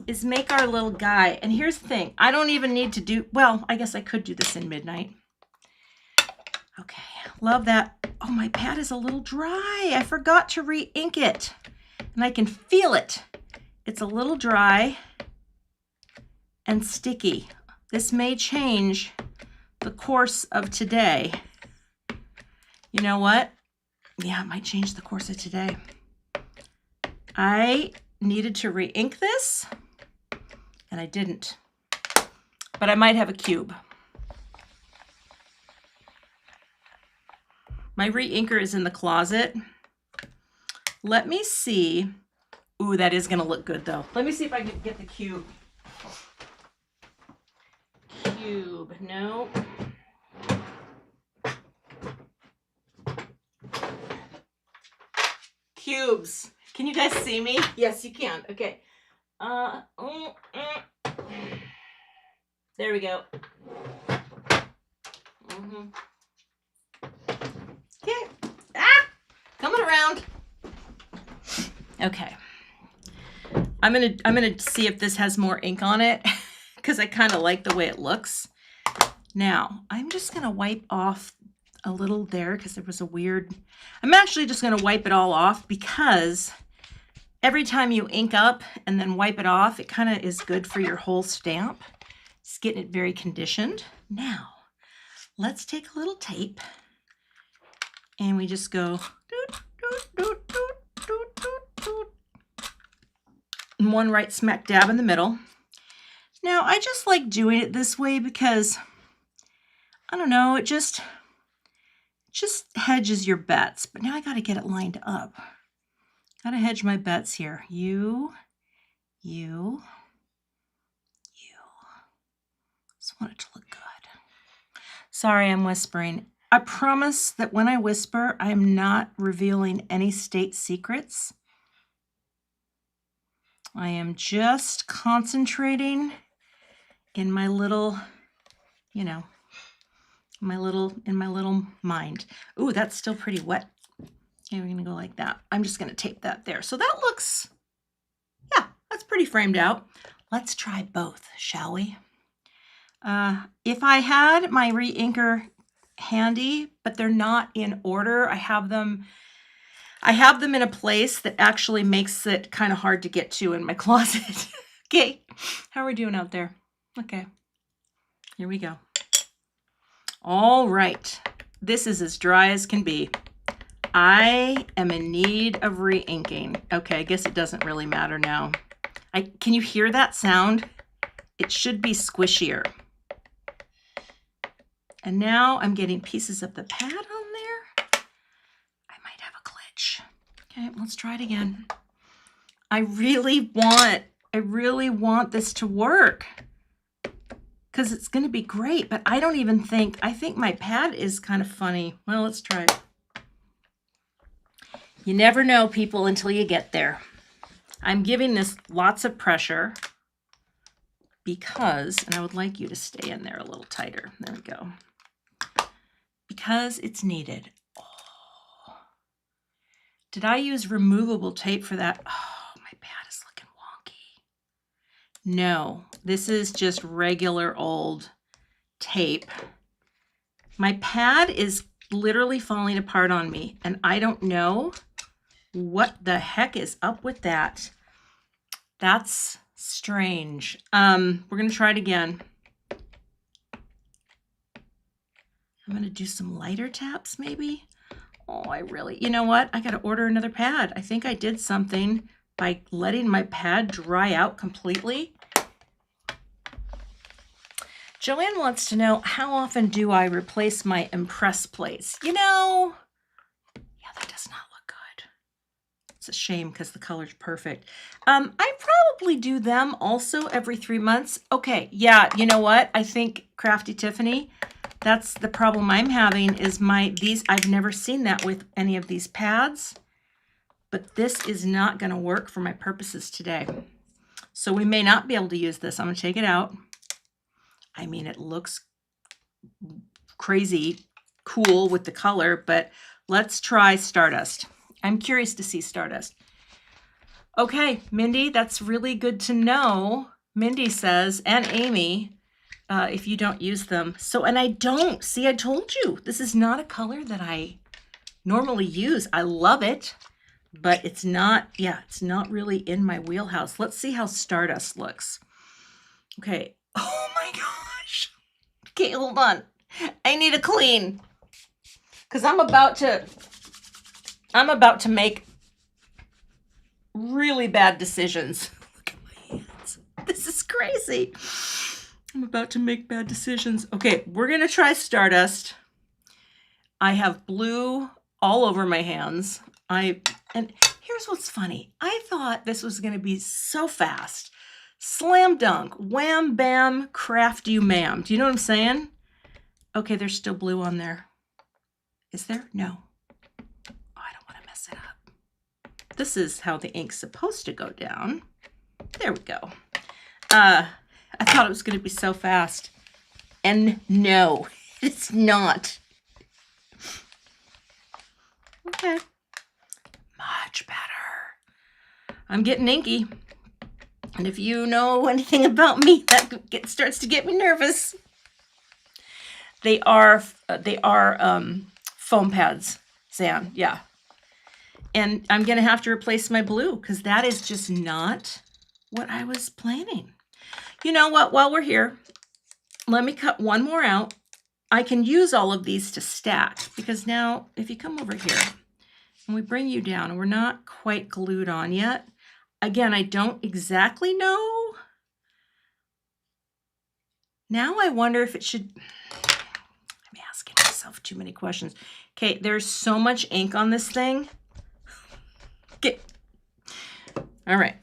is make our little guy. And here's the thing. I don't even need to do, well, I guess I could do this in midnight. Okay, love that. Oh, my pad is a little dry. I forgot to re-ink it. And I can feel it. It's a little dry and sticky. This may change the course of today. You know what? Yeah, it might change the course of today. I needed to re-ink this, and I didn't. But I might have a cube. My re-inker is in the closet. Let me see. Ooh, that is going to look good, though. Let me see if I can get the cube. Cube, no. Cubes. Can you guys see me? Yes, you can. Okay. There we go. Okay. Coming around. Okay. I'm gonna see if this has more ink on it because I kind of like the way it looks. Now I'm just gonna wipe off a little there because there was a weird. I'm actually just gonna wipe it all off because every time you ink up and then wipe it off, it kind of is good for your whole stamp. It's getting it very conditioned. Now let's take a little tape and we just go doot, doot, doot, doot, doot, doot, doot. And one right smack dab in the middle. Now I just like doing it this way because I don't know, it just hedges your bets. But now I got to get it lined up. Got to hedge my bets here. You. Just want it to look good. Sorry, I'm whispering. I promise that when I whisper, I'm not revealing any state secrets. I am just concentrating in my little, you know, in my little mind. Ooh, that's still pretty wet. Okay, we're gonna go like that. I'm just gonna tape that there. So that looks, yeah, that's pretty framed out. Let's try both, shall we? If I had my re-inker handy, but they're not in order, I have them in a place that actually makes it kind of hard to get to in my closet. Okay, how are we doing out there? Okay, here we go. All right, this is as dry as can be. I am in need of re-inking. Okay, I guess it doesn't really matter now. Can you hear that sound? It should be squishier. And now I'm getting pieces of the pad on there. I might have a glitch. Okay, let's try it again. I really want this to work because it's going to be great, but I think my pad is kind of funny. Well, let's try it. You never know, people, until you get there. I'm giving this lots of pressure because, and I would like you to stay in there a little tighter. There we go. Because it's needed. Oh. Did I use removable tape for that? Oh, my pad is looking wonky. No, this is just regular old tape. My pad is literally falling apart on me, and I don't know what the heck is up with that. That's strange. We're gonna try it again. I'm going to do some lighter taps maybe. Oh, you know what? I got to order another pad. I think I did something by letting my pad dry out completely. Joanne wants to know, how often do I replace my impress plates? You know, yeah, that does not look good. It's a shame because the color's perfect. I probably do them also every 3 months. Okay, yeah, you know what? I think Crafty Tiffany, that's the problem I'm having is I've never seen that with any of these pads, but this is not going to work for my purposes today. So we may not be able to use this. I'm going to take it out. I mean, it looks crazy cool with the color, but let's try Stardust. I'm curious to see Stardust. Okay, Mindy, that's really good to know. Mindy says, and Amy, if you don't use them. So, and I don't. See, I told you, this is not a color that I normally use. I love it, but it's not, it's not really in my wheelhouse. Let's see how Stardust looks. Okay. Oh my gosh. Okay, hold on. I need a clean. Because I'm about to make really bad decisions. Look at my hands. This is crazy. I'm about to make bad decisions. Okay, we're going to try Stardust. I have blue all over my hands. And here's what's funny. I thought this was going to be so fast. Slam dunk, wham, bam, craft you ma'am. Do you know what I'm saying? Okay, there's still blue on there. Is there? No. Oh, I don't want to mess it up. This is how the ink's supposed to go down. There we go. I thought it was going to be so fast. And no, it's not. Okay. Much better. I'm getting inky. And if you know anything about me, that starts to get me nervous. They are foam pads, Zan, yeah. And I'm going to have to replace my blue because that is just not what I was planning. You know what? While we're here, let me cut one more out. I can use all of these to stack because now if you come over here and we bring you down, and we're not quite glued on yet. Again, I don't exactly know. Now I wonder if it should, I'm asking myself too many questions. Okay, there's so much ink on this thing. Okay. All right,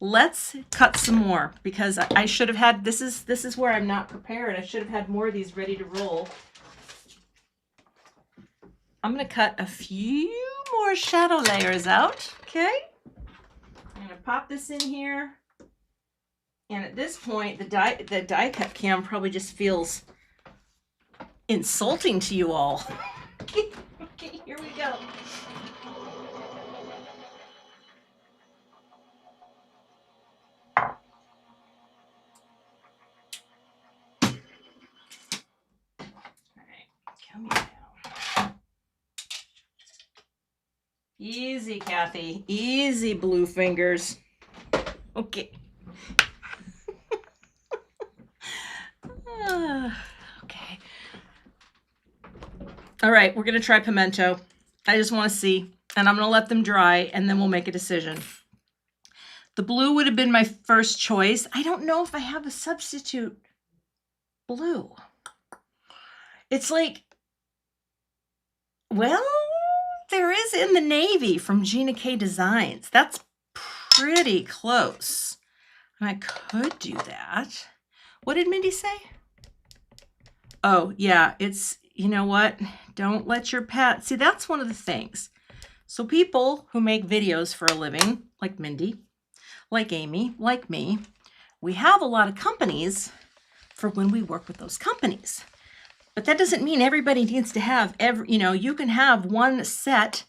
let's cut some more because I should have had, this is where I'm not prepared. I should have had more of these ready to roll. I'm gonna cut a few more shadow layers out, okay? I'm gonna pop this in here. And at this point, the die cut cam probably just feels insulting to you all. Okay, here we go. All right, come here now. Easy, Kathy. Easy, blue fingers. Okay. Okay. All right, we're going to try pimento. I just want to see, and I'm going to let them dry, and then we'll make a decision. The blue would have been my first choice. I don't know if I have a substitute blue. It's like, well, there is in the navy from Gina K Designs. That's pretty close. And I could do that. What did Mindy say? Oh, yeah, it's, you know what? Don't let your pet, see, that's one of the things. So people who make videos for a living, like Mindy, like Amy, like me, we have a lot of companies for when we work with those companies. But that doesn't mean everybody needs to have you can have one set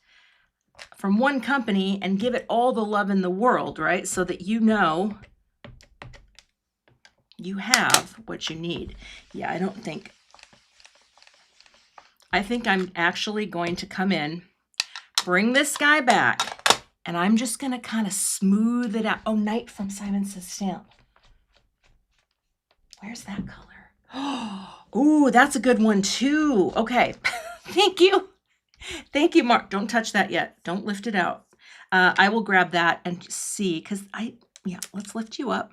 from one company and give it all the love in the world, right? So that you know you have what you need. Yeah, I think I'm actually going to come in, bring this guy back, and I'm just going to kind of smooth it out. Oh, Night from Simon Says Stamp. Where's that color? Ooh, that's a good one too. Okay. Thank you. Thank you, Mark. Don't touch that yet. Don't lift it out. I will grab that and see, because yeah, let's lift you up.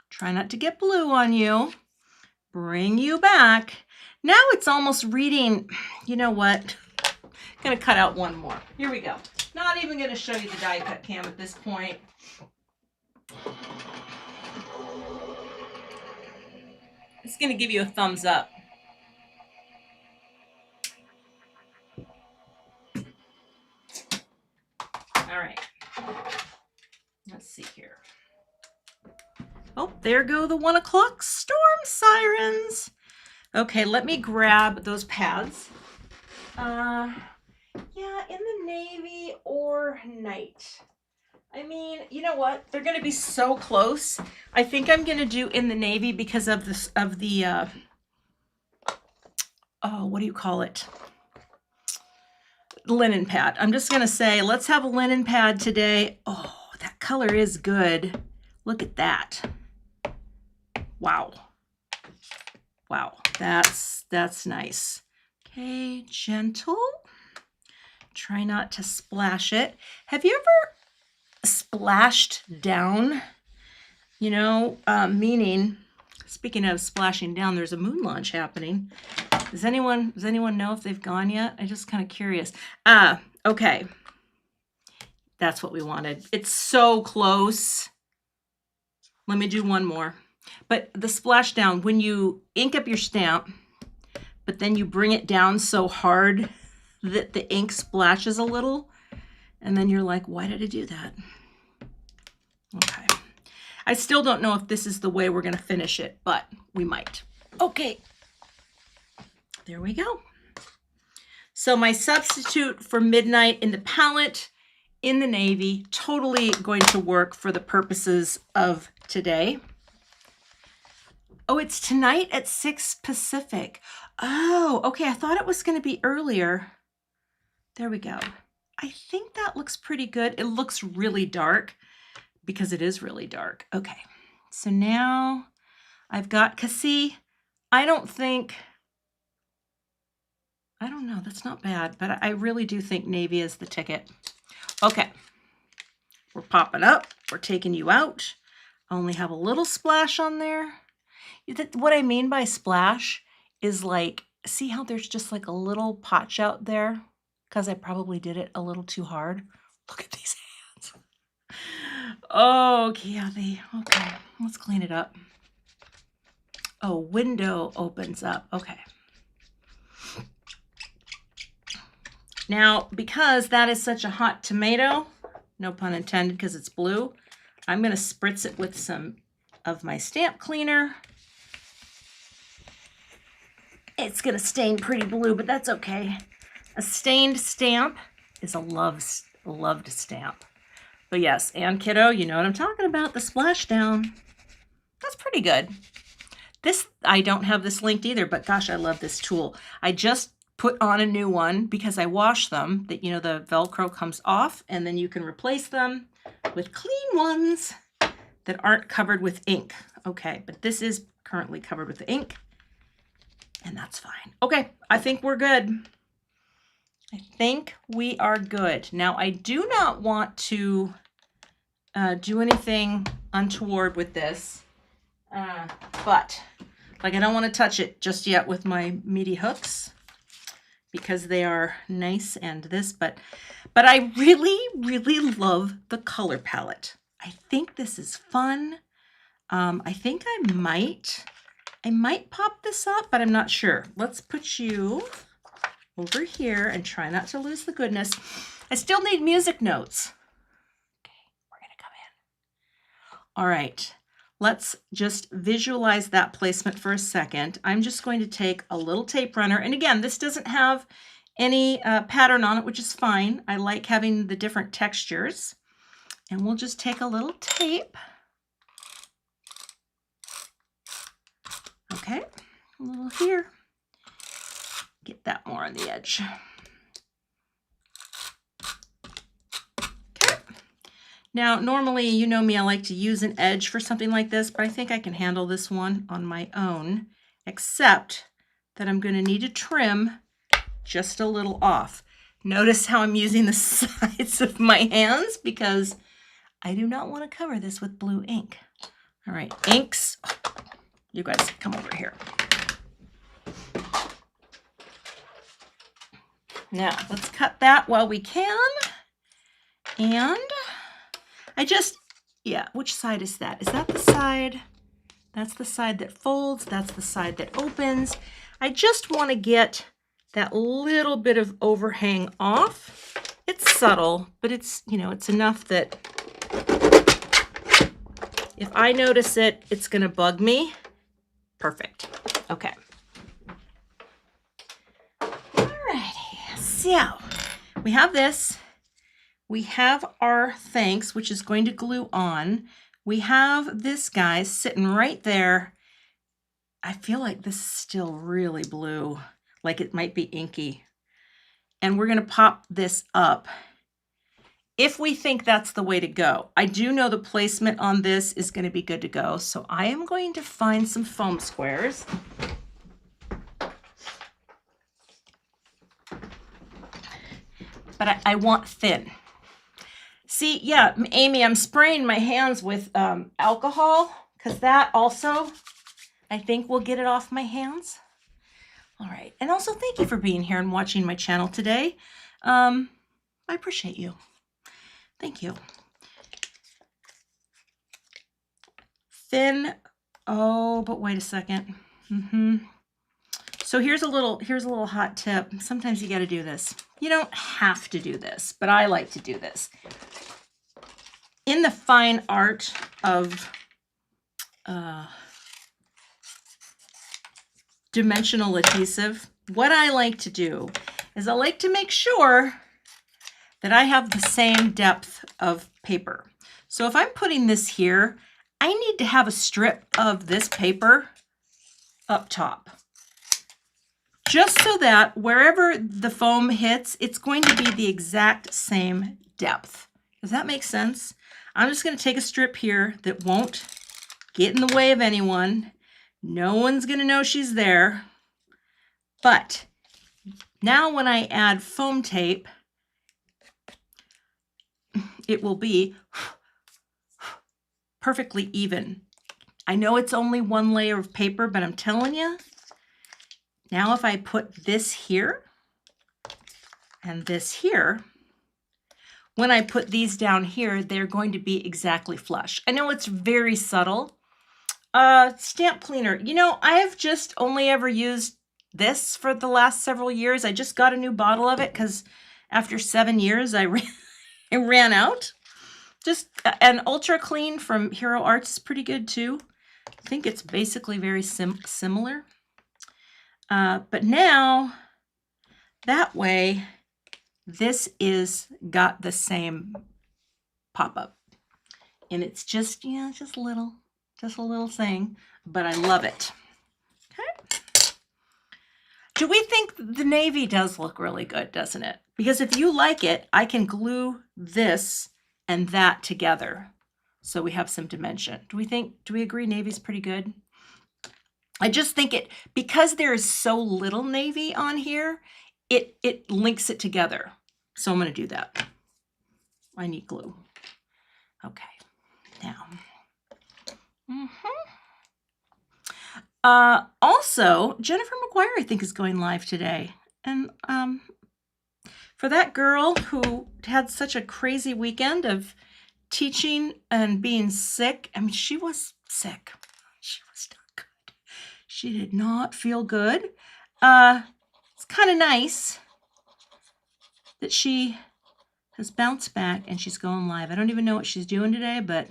Try not to get blue on you. Bring you back. Now it's almost reading, you know what? I'm gonna cut out one more. Here we go. Not even gonna show you the die cut cam at this point. It's gonna give you a thumbs up. All right. Let's see here. Oh, there go the 1 o'clock storm sirens. Okay, let me grab those pads. Yeah, in the navy or night. I mean, you know what? They're going to be so close. I think I'm going to do in the navy because of this, of the, oh, what do you call it? Linen pad. I'm just going to say, let's have a linen pad today. Oh, that color is good. Look at that. Wow. Wow, that's nice. Okay, gentle. Try not to splash it. Have you ever splashed down? You know, meaning, speaking of splashing down, there's a moon launch happening. Does anyone know if they've gone yet? I'm just kind of curious. Okay. That's what we wanted. It's so close. Let me do one more. But the splash down, when you ink up your stamp, but then you bring it down so hard that the ink splashes a little, and then you're like, why did I do that? Okay. I still don't know if this is the way we're going to finish it, but we might. Okay. There we go. So my substitute for Midnight in the palette in the navy, totally going to work for the purposes of today. Oh, it's tonight at 6 Pacific. Oh, okay. I thought it was going to be earlier. There we go. I think that looks pretty good. It looks really dark because it is really dark. Okay. So now I've got, cause see, I don't know. That's not bad, but I really do think navy is the ticket. Okay. We're popping up. We're taking you out. I only have a little splash on there. What I mean by splash is like, see how there's just like a little potch out there? Because I probably did it a little too hard. Look at these hands. Oh, Cathy. Okay, let's clean it up. Oh, window opens up. Okay. Now, because that is such a hot tomato, no pun intended because it's blue, I'm going to spritz it with some of my stamp cleaner. It's going to stain pretty blue, but that's okay. A stained stamp is a loved stamp. But yes, and kiddo, you know what I'm talking about, the splashdown. That's pretty good. This, I don't have this linked either, but gosh, I love this tool. I just put on a new one because I wash them, that, you know, the Velcro comes off and then you can replace them with clean ones that aren't covered with ink. Okay, but this is currently covered with ink. And that's fine. Okay, I think we're good. I think we are good. Now, I do not want to do anything untoward with this, but like I don't want to touch it just yet with my meaty hooks because they are nice and this, but I really, really love the color palette. I think this is fun. I think I might pop this up, but I'm not sure. Let's put you over here and try not to lose the goodness. I still need music notes. Okay, we're gonna come in. All right, let's just visualize that placement for a second. I'm just going to take a little tape runner. And again, this doesn't have any pattern on it, which is fine. I like having the different textures. And we'll just take a little tape. Okay, a little here. Get that more on the edge. Okay. Now, normally, you know me, I like to use an edge for something like this, but I think I can handle this one on my own. except that I'm going to need to trim just a little off. Notice how I'm using the sides of my hands because I do not want to cover this with blue ink. All right, inks. You guys come over here. Now, let's cut that while we can. And yeah, which side is that? Is that the side? That's the side that folds. That's the side that opens. I just want to get that little bit of overhang off. It's subtle, but it's, you know, it's enough that if I notice it, it's going to bug me. Perfect. Okay. Alrighty. So we have this. We have our thanks, which is going to glue on. We have this guy sitting right there. I feel like this is still really blue, like it might be inky. And we're going to pop this up if we think that's the way to go. I do know the placement on this is going to be good to go. So I am going to find some foam squares. But I want thin. See, yeah, Amy, I'm spraying my hands with alcohol because that also, I think, will get it off my hands. All right. And also, thank you for being here and watching my channel today. I appreciate you. Thank you. Thin. Oh, but wait a second. So here's a little hot tip. Sometimes you got to do this. You don't have to do this, but I like to do this. In the fine art of dimensional adhesive, what I like to do is I like to make sure that I have the same depth of paper. So if I'm putting this here, I need to have a strip of this paper up top, just so that wherever the foam hits, it's going to be the exact same depth. Does that make sense? I'm just going to take a strip here that won't get in the way of anyone. No one's going to know she's there. But now when I add foam tape, it will be perfectly even. I know it's only one layer of paper, but I'm telling you, now if I put this here and this here, when I put these down here, they're going to be exactly flush. I know it's very subtle. Stamp cleaner. You know, I have just only ever used this for the last several years. I just got a new bottle of it because after 7 years, I ran out. Just an Ultra Clean from Hero Arts is pretty good too. I think it's basically very similar. But now, that way, this is got the same pop-up. And it's just, yeah, just a little thing, but I love it. Okay. Do we think the navy does look really good, doesn't it? Because if you like it, I can glue this and that together. So we have some dimension. Do we agree navy's pretty good? I just think because there is so little navy on here, it links it together. So I'm going to do that. I need glue. Okay. Now. Also, Jennifer McGuire, I think, is going live today. And for that girl who had such a crazy weekend of teaching and being sick, I mean, she was sick. She was not good. She did not feel good. It's kind of nice that she has bounced back and she's going live. I don't even know what she's doing today, but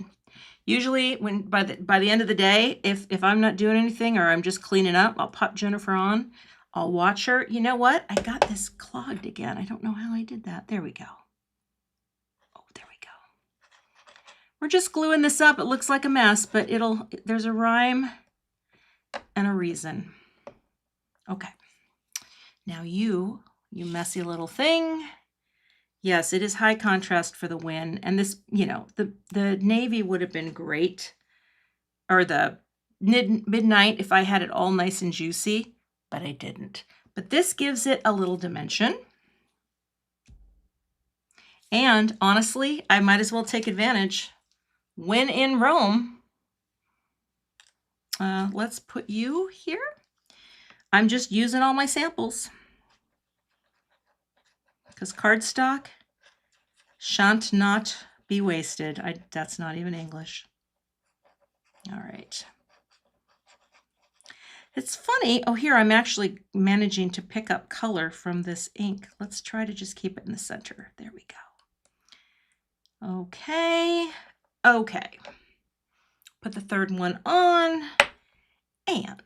usually by the end of the day, if I'm not doing anything or I'm just cleaning up, I'll pop Jennifer on. I'll watch her. You know what? I got this clogged again. I don't know how I did that. There we go. Oh, there we go. We're just gluing this up. It looks like a mess, but there's a rhyme and a reason. Okay. Now you messy little thing. Yes, it is high contrast for the win. And this, you know, the navy would have been great, or the midnight if I had it all nice and juicy, but I didn't. But this gives it a little dimension. And honestly, I might as well take advantage. When in Rome, let's put you here. I'm just using all my samples because cardstock shan't not be wasted. That's not even English. All right. It's funny. Oh, here I'm actually managing to pick up color from this ink. Let's try to just keep it in the center. There we go. Okay. Okay. Put the third one on, and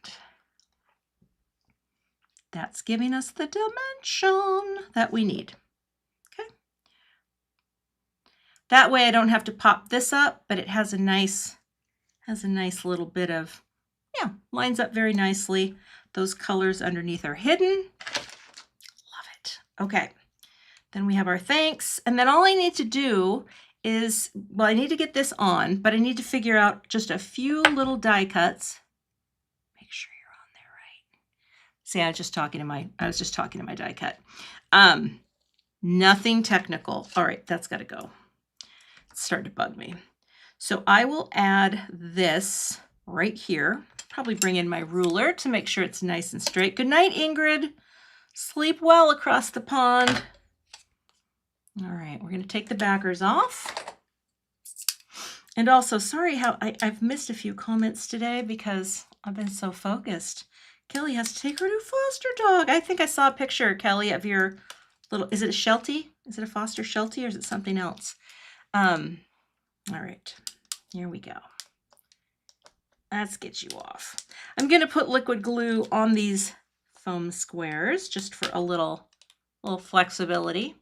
that's giving us the dimension that we need. Okay. That way I don't have to pop this up, but it has a nice little bit of, yeah, lines up very nicely. Those colors underneath are hidden. Love it. Okay. Then we have our thanks. And then all I need to do is, well, I need to get this on, but I need to figure out just a few little die cuts. Make sure you're on there right. See, I was just talking to my die cut. Nothing technical. All right, that's got to go. It's starting to bug me. So I will add this right here. Probably bring in my ruler to make sure it's nice and straight. Good night, Ingrid. Sleep well across the pond. All right, we're going to take the backers off. And also, sorry how I've missed a few comments today because I've been so focused. Kelly has to take her new foster dog. I think I saw a picture, Kelly, of your little, is it a Sheltie? Is it a foster Sheltie or is it something else? All right, here we go. Let's get you off. I'm going to put liquid glue on these foam squares just for a little flexibility.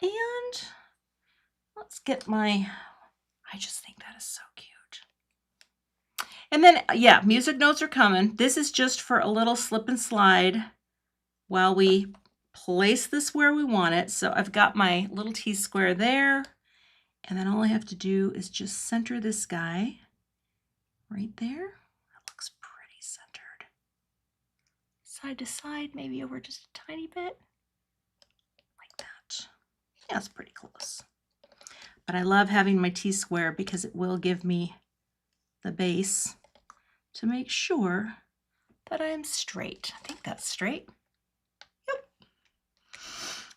And let's get I just think that is so cute. And then, yeah, music notes are coming. This is just for a little slip and slide while we place this where we want it. So I've got my little T-square there. And then all I have to do is just center this guy right there. That looks pretty centered. Side to side, maybe over just a tiny bit. Like that. Yeah, it's pretty close. But I love having my T-square because it will give me the base to make sure that I am straight. I think that's straight. Yep.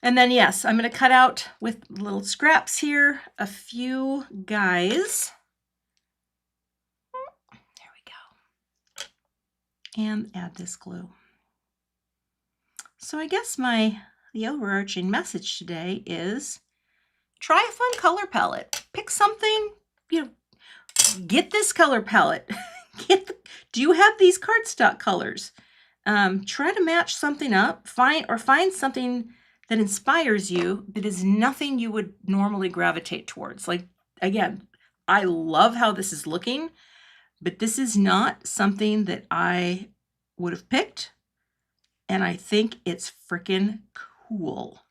And then, yes, I'm going to cut out with little scraps here a few guys. There we go. And add this glue. So I guess the overarching message today is try a fun color palette. Pick something, get this color palette. Do you have these cardstock colors? Try to match something up. Find something that inspires you that is nothing you would normally gravitate towards. Like, again, I love how this is looking, but this is not something that I would have picked. And I think it's freaking cool.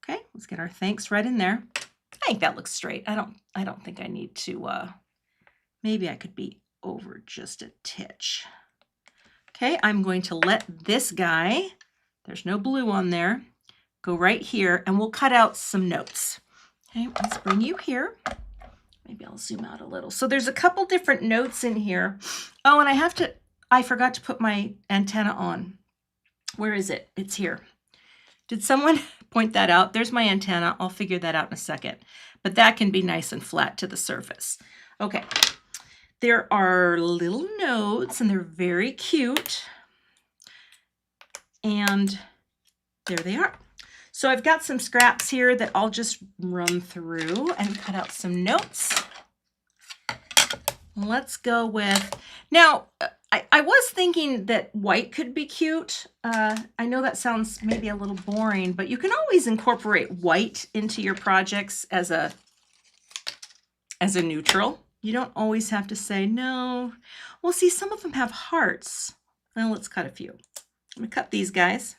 Okay, let's get our thanks right in there. I think that looks straight. I don't think I need to, maybe I could be over just a titch. Okay, I'm going to let this guy, there's no blue on there, go right here, and we'll cut out some notes. Okay, let's bring you here. Maybe I'll zoom out a little. So there's a couple different notes in here. Oh, and I forgot to put my antenna on. Where is it? It's here. Did someone point that out? There's my antenna. I'll figure that out in a second. But that can be nice and flat to the surface. Okay. There are little notes, and they're very cute. And there they are. So I've got some scraps here that I'll just run through and cut out some notes. Let's go with, now, I was thinking that white could be cute. I know that sounds maybe a little boring, but you can always incorporate white into your projects as a neutral. You don't always have to say no. Well, see, some of them have hearts. Well, let's cut a few. I'm gonna cut these guys.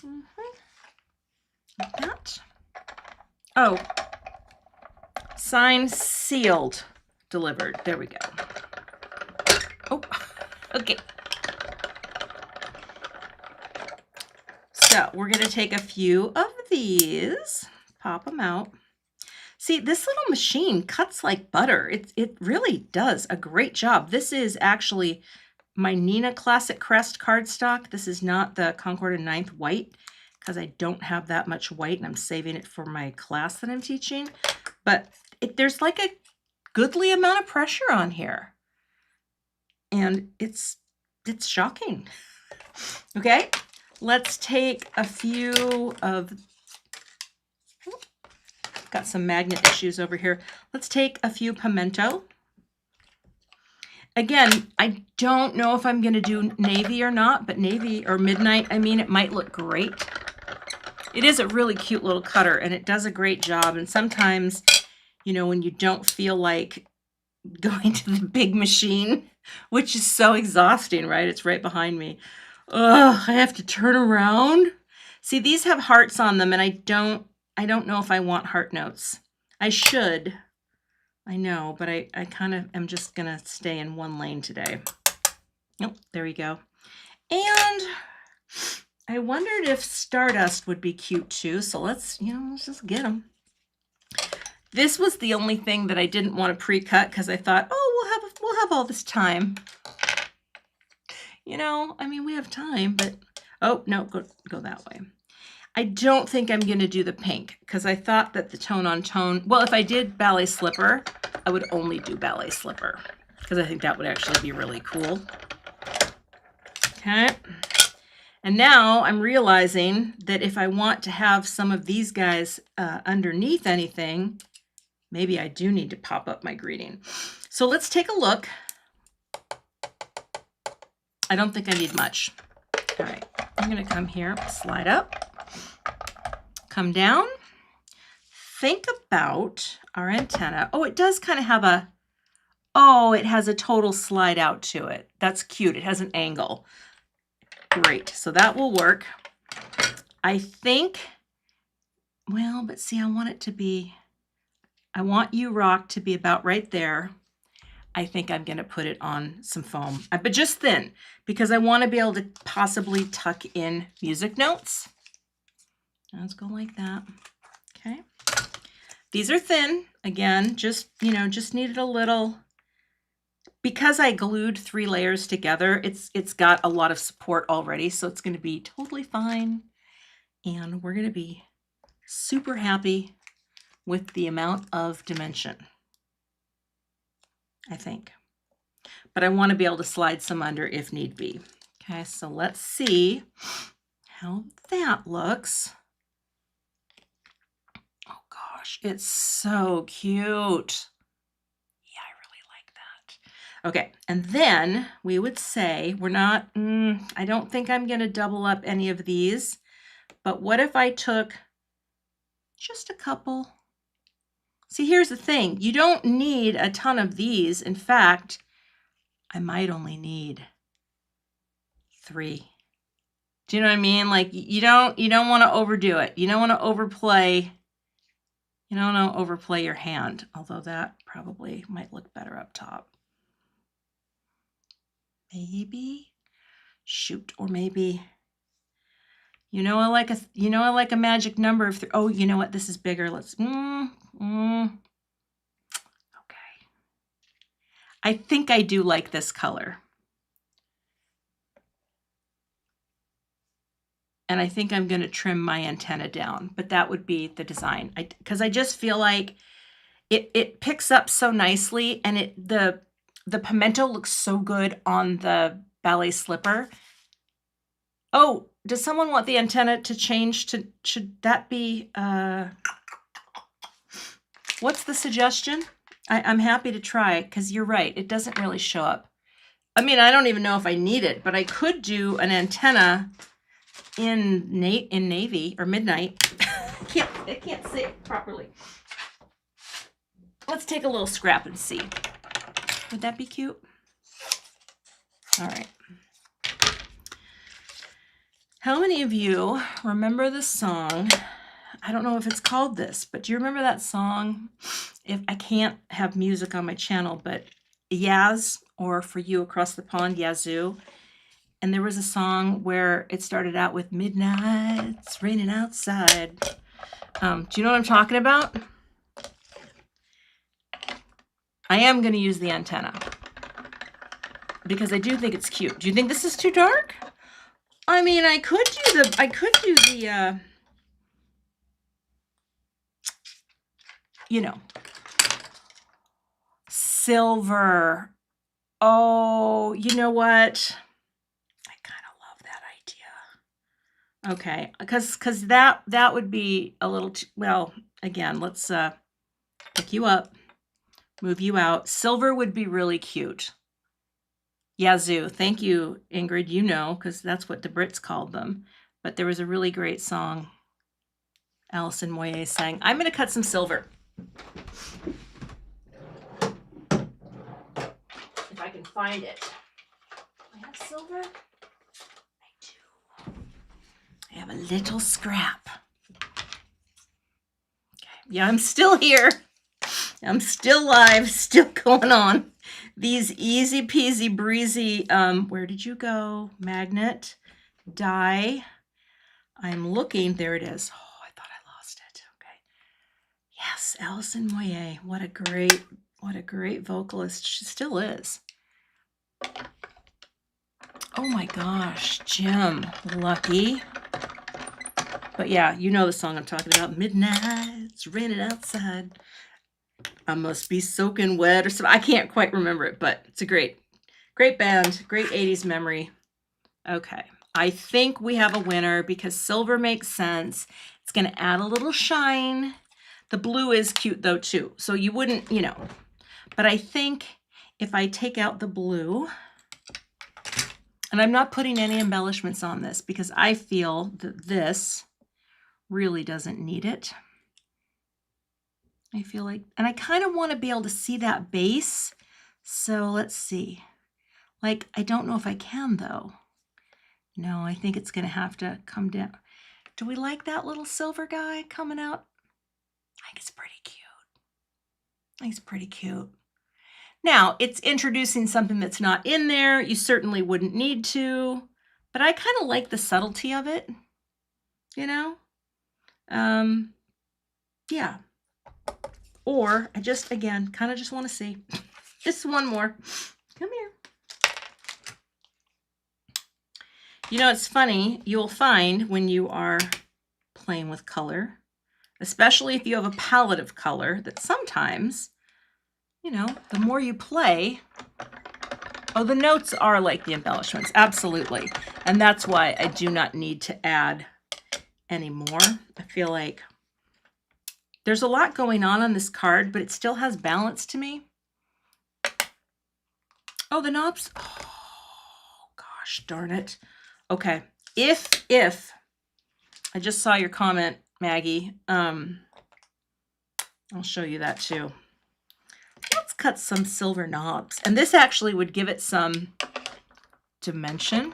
Like that. Oh, signed, sealed. delivered. There we go. Oh, okay. So we're going to take a few of these, pop them out. See, this little machine cuts like butter. It really does a great job. This is actually my Nina Classic Crest cardstock. This is not the Concord and Ninth white because I don't have that much white and I'm saving it for my class that I'm teaching. But there's like a goodly amount of pressure on here. And it's shocking. Okay, let's take a few of... Got some magnet issues over here. Let's take a few pimento. Again, I don't know if I'm going to do navy or not, but navy or midnight, I mean, it might look great. It is a really cute little cutter and it does a great job. And sometimes, you know, when you don't feel like going to the big machine, which is so exhausting, right? It's right behind me. Ugh, I have to turn around. See, these have hearts on them and I don't know if I want heart notes. I should. I know, but I kind of am just going to stay in one lane today. Nope, there we go. And I wondered if Stardust would be cute too. So let's just get them. This was the only thing that I didn't want to pre-cut because I thought, oh, we'll have all this time. You know, I mean, we have time, but oh, no, go that way. I don't think I'm going to do the pink because I thought that the tone on tone, well, if I did ballet slipper, I would only do ballet slipper because I think that would actually be really cool. Okay. And now I'm realizing that if I want to have some of these guys underneath anything, maybe I do need to pop up my greeting. So let's take a look. I don't think I need much. All right, I'm going to come here, slide up. Come down, think about our antenna. Oh, it does kind of have a, oh, it has a total slide out to it. That's cute. It has an angle. Great. So that will work. I think, well, but see, I want it to be, I want you rock to be about right there. I think I'm going to put it on some foam, but just thin because I want to be able to possibly tuck in music notes. Let's go like that. Okay. These are thin. Again, just needed a little, because I glued 3 layers together, it's got a lot of support already, so it's going to be totally fine. And we're going to be super happy with the amount of dimension, I think. But I want to be able to slide some under if need be. Okay, so let's see how that looks. Oh gosh, it's so cute. Yeah, I really like that. Okay, and then we would say we're not, I don't think I'm going to double up any of these, but what if I took just a couple? See, here's the thing. You don't need a ton of these. In fact, I might only need 3. Do you know what I mean? Like you don't want to overdo it. You don't want to overplay. You don't want to overplay your hand, although that probably might look better up top. Maybe, shoot, or maybe, I like a magic number of 3. Oh, you know what? This is bigger. Let's, okay. I think I do like this color. And I think I'm going to trim my antenna down, but that would be the design. Because I just feel like it picks up so nicely, and the pimento looks so good on the ballet slipper. Oh, does someone want the antenna to change to, should that be, what's the suggestion? I'm happy to try it because you're right. It doesn't really show up. I mean, I don't even know if I need it, but I could do an antenna in navy or midnight. I can't say it properly. Let's take a little scrap and see. Would that be cute? All right. How many of you remember the song? I don't know if it's called this, but do you remember that song? if I can't have music on my channel, but Yaz, or for you across the pond, Yazoo. And there was a song where it started out with midnight, it's raining outside. Do you know what I'm talking about? I am going to use the antenna because I do think it's cute. Do you think this is too dark? I mean, I could do the, you know, silver. Oh, you know what? I kind of love that idea. Okay, because that would be a little too, well, again, let's pick you up, move you out. Silver would be really cute. Yazoo. Thank you, Ingrid. You know, because that's what the Brits called them. But there was a really great song Alison Moyer sang. I'm going to cut some silver. If I can find it. I have silver? I do. I have a little scrap. Okay. Yeah, I'm still here. I'm still live, still going on. These easy peasy breezy, where did you go? Magnet, die. I'm looking, there it is. Oh, I thought I lost it. Okay. Yes, Alison Moyer. What a great vocalist. She still is. Oh my gosh, Jim, lucky. But yeah, you know the song I'm talking about. Midnight, it's raining outside. I must be soaking wet or something. I can't quite remember it, but it's a great band, great 80s memory. Okay, I think we have a winner because silver makes sense. It's going to add a little shine. The blue is cute though too, so you wouldn't, you know. But I think if I take out the blue, and I'm not putting any embellishments on this because I feel that this really doesn't need it. I feel like, and I kind of want to be able to see that base. So let's see. Like, I don't know if I can though. No, I think it's going to have to come down. Do we like that little silver guy coming out? I think it's pretty cute. I think it's pretty cute. Now, it's introducing something that's not in there. You certainly wouldn't need to, but I kind of like the subtlety of it, you know? Yeah. Or I just, again, kind of just want to see. Just one more. Come here. You know, it's funny. You'll find when you are playing with color, especially if you have a palette of color, that sometimes, you know, the more you play, oh, the notes are like the embellishments. Absolutely. And that's why I do not need to add any more. I feel like there's a lot going on this card, but it still has balance to me. Oh, the knobs. Oh, gosh, darn it. Okay. If I just saw your comment, Maggie. I'll show you that too. Let's cut some silver knobs. And this actually would give it some dimension.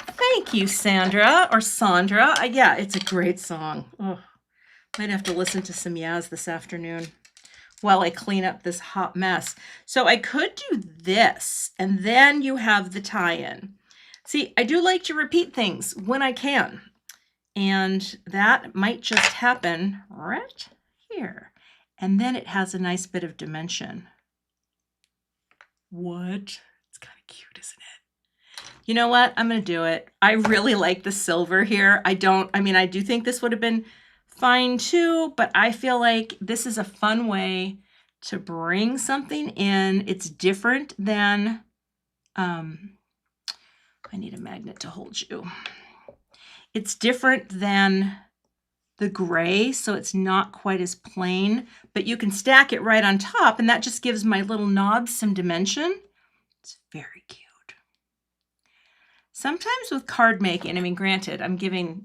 Thank you, Sandra, or Sandra. Yeah, it's a great song. Oh, might have to listen to some Yaz this afternoon while I clean up this hot mess. So I could do this, and then you have the tie-in. See, I do like to repeat things when I can, and that might just happen right here. And then it has a nice bit of dimension. What? It's kind of cute, isn't it? You know what? I'm going to do it. I really like the silver here. I mean, I do think this would have been fine too, but I feel like this is a fun way to bring something in. It's different than, I need a magnet to hold you. It's different than the gray, so it's not quite as plain, but you can stack it right on top, and that just gives my little knobs some dimension. It's very cute. Sometimes with card making, I mean, granted,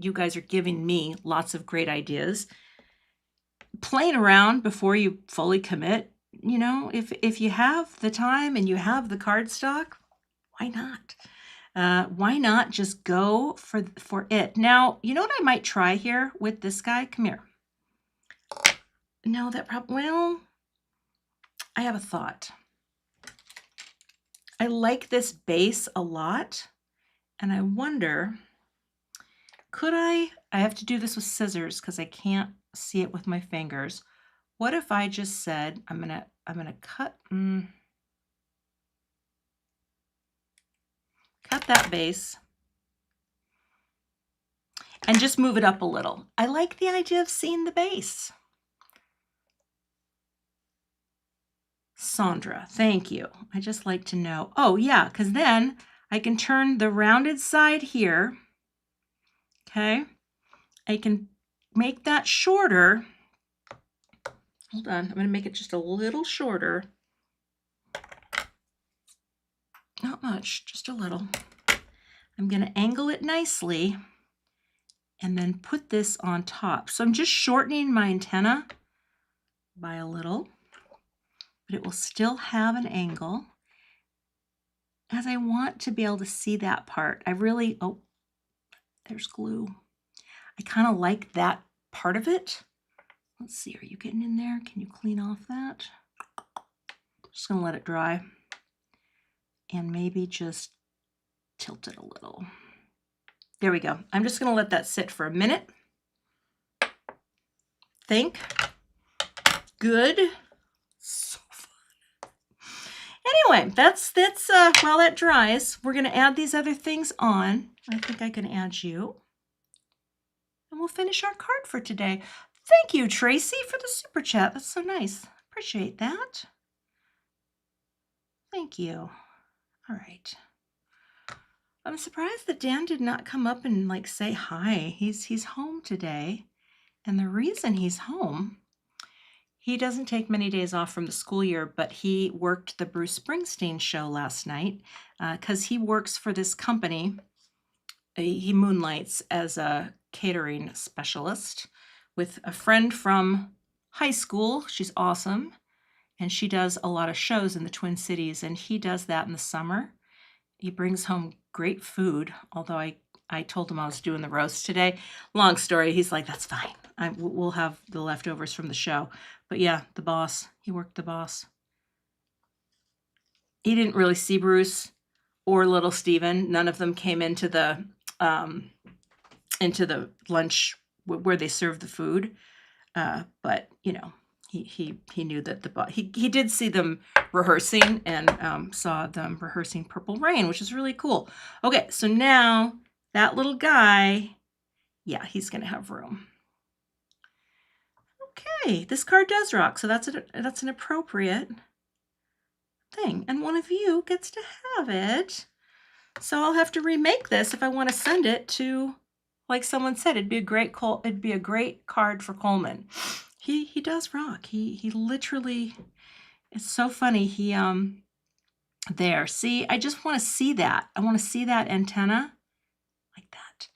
you guys are giving me lots of great ideas. Playing around before you fully commit, you know, if you have the time and you have the card stock, why not? Why not just go for it? Now, you know what I might try here with this guy? Come here. no, that probably, well, I have a thought. I like this base a lot, and I wonder, could I have to do this with scissors because I can't see it with my fingers. What if I just said, I'm gonna cut, cut that base and just move it up a little. I like the idea of seeing the base. Sandra, thank you. I just like to know. Oh yeah, because then I can turn the rounded side here. Okay, I can make that shorter. Hold on, I'm going to make it just a little shorter. Not much, just a little. I'm going to angle it nicely and then put this on top. So I'm just shortening my antenna by a little, but it will still have an angle, as I want to be able to see that part. I really, oh, there's glue. I kind of like that part of it. Let's see, are you getting in there? Can you clean off that? Just gonna let it dry and maybe just tilt it a little. There we go. I'm just gonna let that sit for a minute. Think. Good. So fun. Anyway, that's while that dries, we're gonna add these other things on. I think I can add you. And we'll finish our card for today. Thank you, Tracy, for the super chat. That's so nice. Appreciate that. Thank you. All right. I'm surprised that Dan did not come up and like say hi. He's home today. And the reason he's home, he doesn't take many days off from the school year, but he worked the Bruce Springsteen show last night because he works for this company. He moonlights as a catering specialist with a friend from high school. She's awesome. And she does a lot of shows in the Twin Cities, and he does that in the summer. He brings home great food, although I told him I was doing the roast today. Long story. He's like, that's fine. We'll have the leftovers from the show. But yeah, the boss. He worked the boss. He didn't really see Bruce or little Steven. None of them came into the lunch where they serve the food. But, you know, he knew that he did see them rehearsing and saw them rehearsing Purple Rain, which is really cool. Okay, so now that little guy, yeah, he's going to have room. Okay, this card does rock, so that's an appropriate thing. And one of you gets to have it. So I'll have to remake this if I want to send it to, like someone said, it'd be a great card for Coleman. He does rock. He literally, it's so funny. He there. See, I just want to see that. I want to see that antenna like that.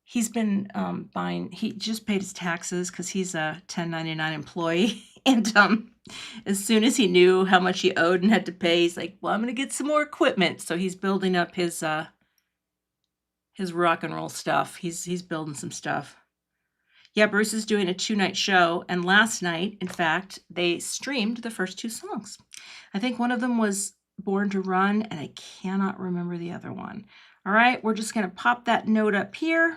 He's been buying, he just paid his taxes because he's a 1099 employee. And as soon as he knew how much he owed and had to pay, he's like, well, I'm going to get some more equipment. So he's building up his rock and roll stuff. He's building some stuff. Yeah, Bruce is doing a 2-night show. And last night, in fact, they streamed the first 2 songs. I think one of them was Born to Run, and I cannot remember the other one. All right, we're just going to pop that note up here.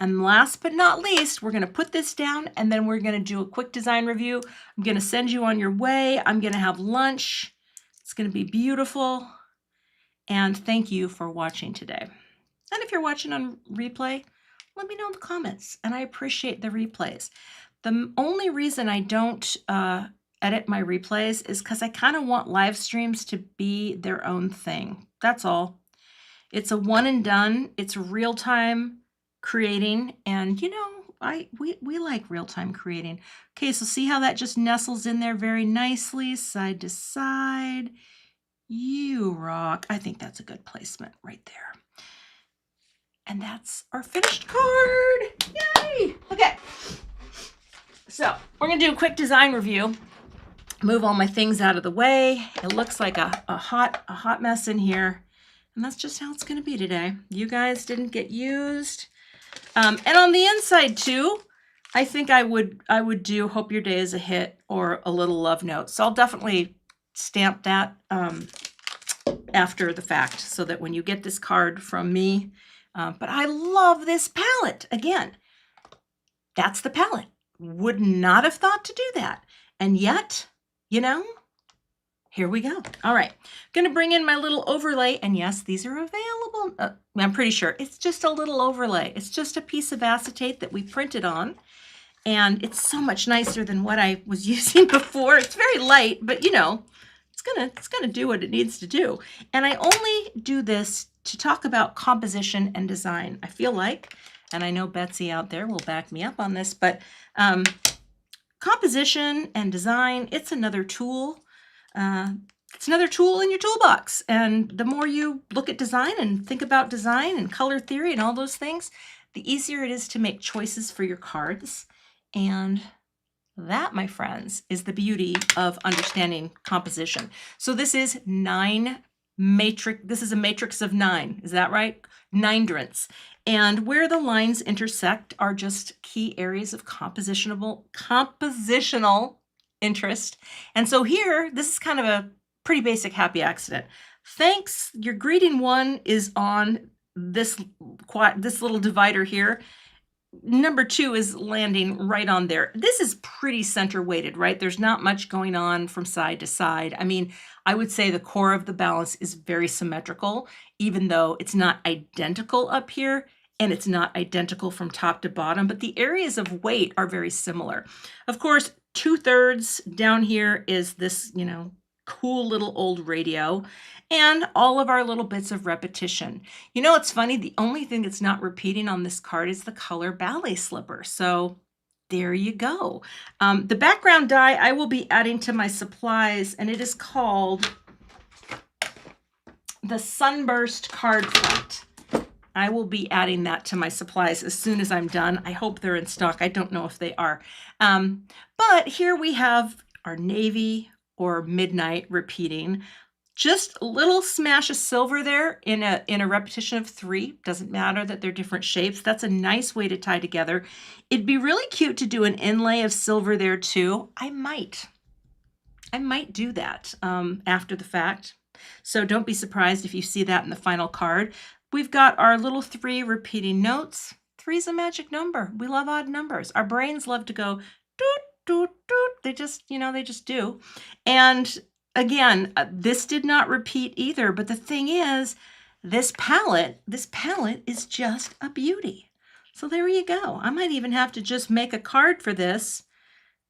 And last but not least, we're going to put this down, and then we're going to do a quick design review. I'm going to send you on your way. I'm going to have lunch. It's going to be beautiful. And thank you for watching today. And if you're watching on replay, let me know in the comments. And I appreciate the replays. The only reason I don't edit my replays is because I kind of want live streams to be their own thing. That's all. It's a one and done. It's real-time creating, and you know, we like real-time creating. Okay, so see how that just nestles in there very nicely, side to side. You rock. I think that's a good placement right there. And that's our finished card. Yay! Okay, so we're gonna do a quick design review. Move all my things out of the way. It looks like a hot mess in here, and that's just how it's gonna be today. You guys didn't get used. And on the inside too, I think I would do Hope Your Day is a Hit or A Little Love Note. So I'll definitely stamp that after the fact so that when you get this card from me, but I love this palette. Again, that's the palette. Would not have thought to do that. And yet, you know, here we go. All right, gonna bring in my little overlay, and yes, these are available. I'm pretty sure it's just a little overlay. It's just a piece of acetate that we printed on, and it's so much nicer than what I was using before. It's very light, but you know, it's gonna do what it needs to do. And I only do this to talk about composition and design. I feel like, and I know Betsy out there will back me up on this, but composition and design, it's another tool. It's another tool in your toolbox. And the more you look at design and think about design and color theory and all those things, the easier it is to make choices for your cards. And that, my friends, is the beauty of understanding composition. So this is this is a matrix of 9. Is that right? 9drents. And where the lines intersect are just key areas of compositional interest. And so here, this is kind of a pretty basic happy accident. Thanks, your greeting 1 is on this little divider here. Number 2 is landing right on there. This is pretty center weighted, right? There's not much going on from side to side. I mean, I would say the core of the balance is very symmetrical, even though it's not identical up here and it's not identical from top to bottom, but the areas of weight are very similar. Of course, 2/3 down here is this, you know, cool little old radio, and all of our little bits of repetition. You know, it's funny, the only thing that's not repeating on this card is the color ballet slipper. So there you go. The background die I will be adding to my supplies, and it is called the Sunburst Card Front. I will be adding that to my supplies as soon as I'm done. I hope they're in stock. I don't know if they are. But here we have our navy or midnight repeating. Just a little smash of silver there in a repetition of 3. Doesn't matter that they're different shapes. That's a nice way to tie together. It'd be really cute to do an inlay of silver there too. I might do that after the fact. So don't be surprised if you see that in the final card. We've got our little 3 repeating notes. 3 is a magic number. We love odd numbers. Our brains love to go doot, doot, doot. They just, you know, they just do. And again, this did not repeat either, but the thing is, this palette is just a beauty. So there you go. I might even have to just make a card for this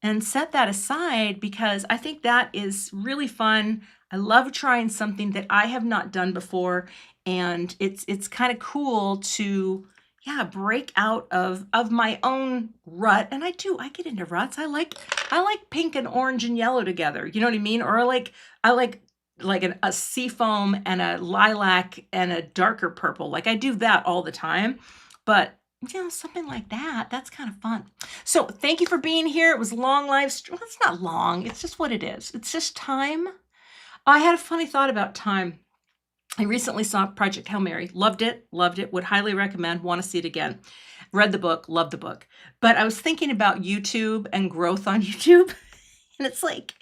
and set that aside because I think that is really fun. I love trying something that I have not done before, and it's kind of cool to break out of my own rut. And I get into ruts. I like pink and orange and yellow together. You know what I mean? Or I like a seafoam and a lilac and a darker purple. Like I do that all the time. But you know, something like that, that's kind of fun. So thank you for being here. It was a long live stream. Well, it's not long. It's just what it is. It's just time. I had a funny thought about time. I recently saw Project Hail Mary. Loved it. Would highly recommend. Want to see it again. Read the book. Loved the book. But I was thinking about YouTube and growth on YouTube. And it's like,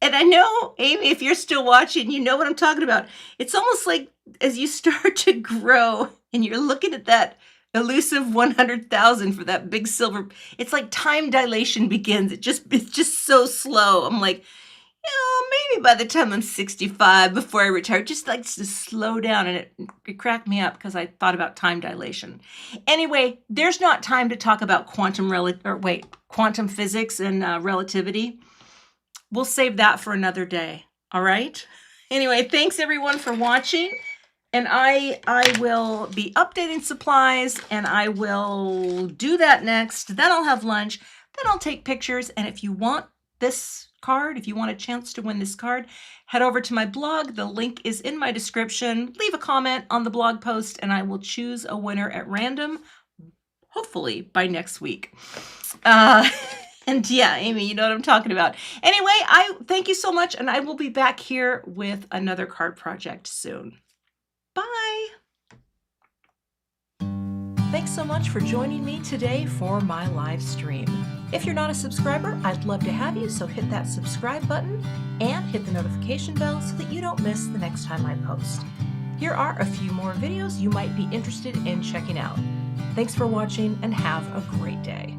and I know, Amy, if you're still watching, you know what I'm talking about. It's almost like as you start to grow and you're looking at that elusive 100,000 for that big silver, it's like time dilation begins. It's just so slow. I'm like, maybe by the time I'm 65, before I retire, just likes to slow down, and it cracked me up because I thought about time dilation. Anyway, there's not time to talk about quantum physics and relativity. We'll save that for another day. All right. Anyway, thanks everyone for watching, and I will be updating supplies, and I will do that next. Then I'll have lunch. Then I'll take pictures, and if you want this card, if you want a chance to win this card, head over to my blog. The link is in my description. Leave a comment on the blog post and I will choose a winner at random, hopefully by next week. And yeah, Amy, you know what I'm talking about. Anyway, I thank you so much, and I will be back here with another card project soon. Bye. Thanks so much for joining me today for my live stream. If you're not a subscriber, I'd love to have you, so hit that subscribe button and hit the notification bell so that you don't miss the next time I post. Here are a few more videos you might be interested in checking out. Thanks for watching and have a great day.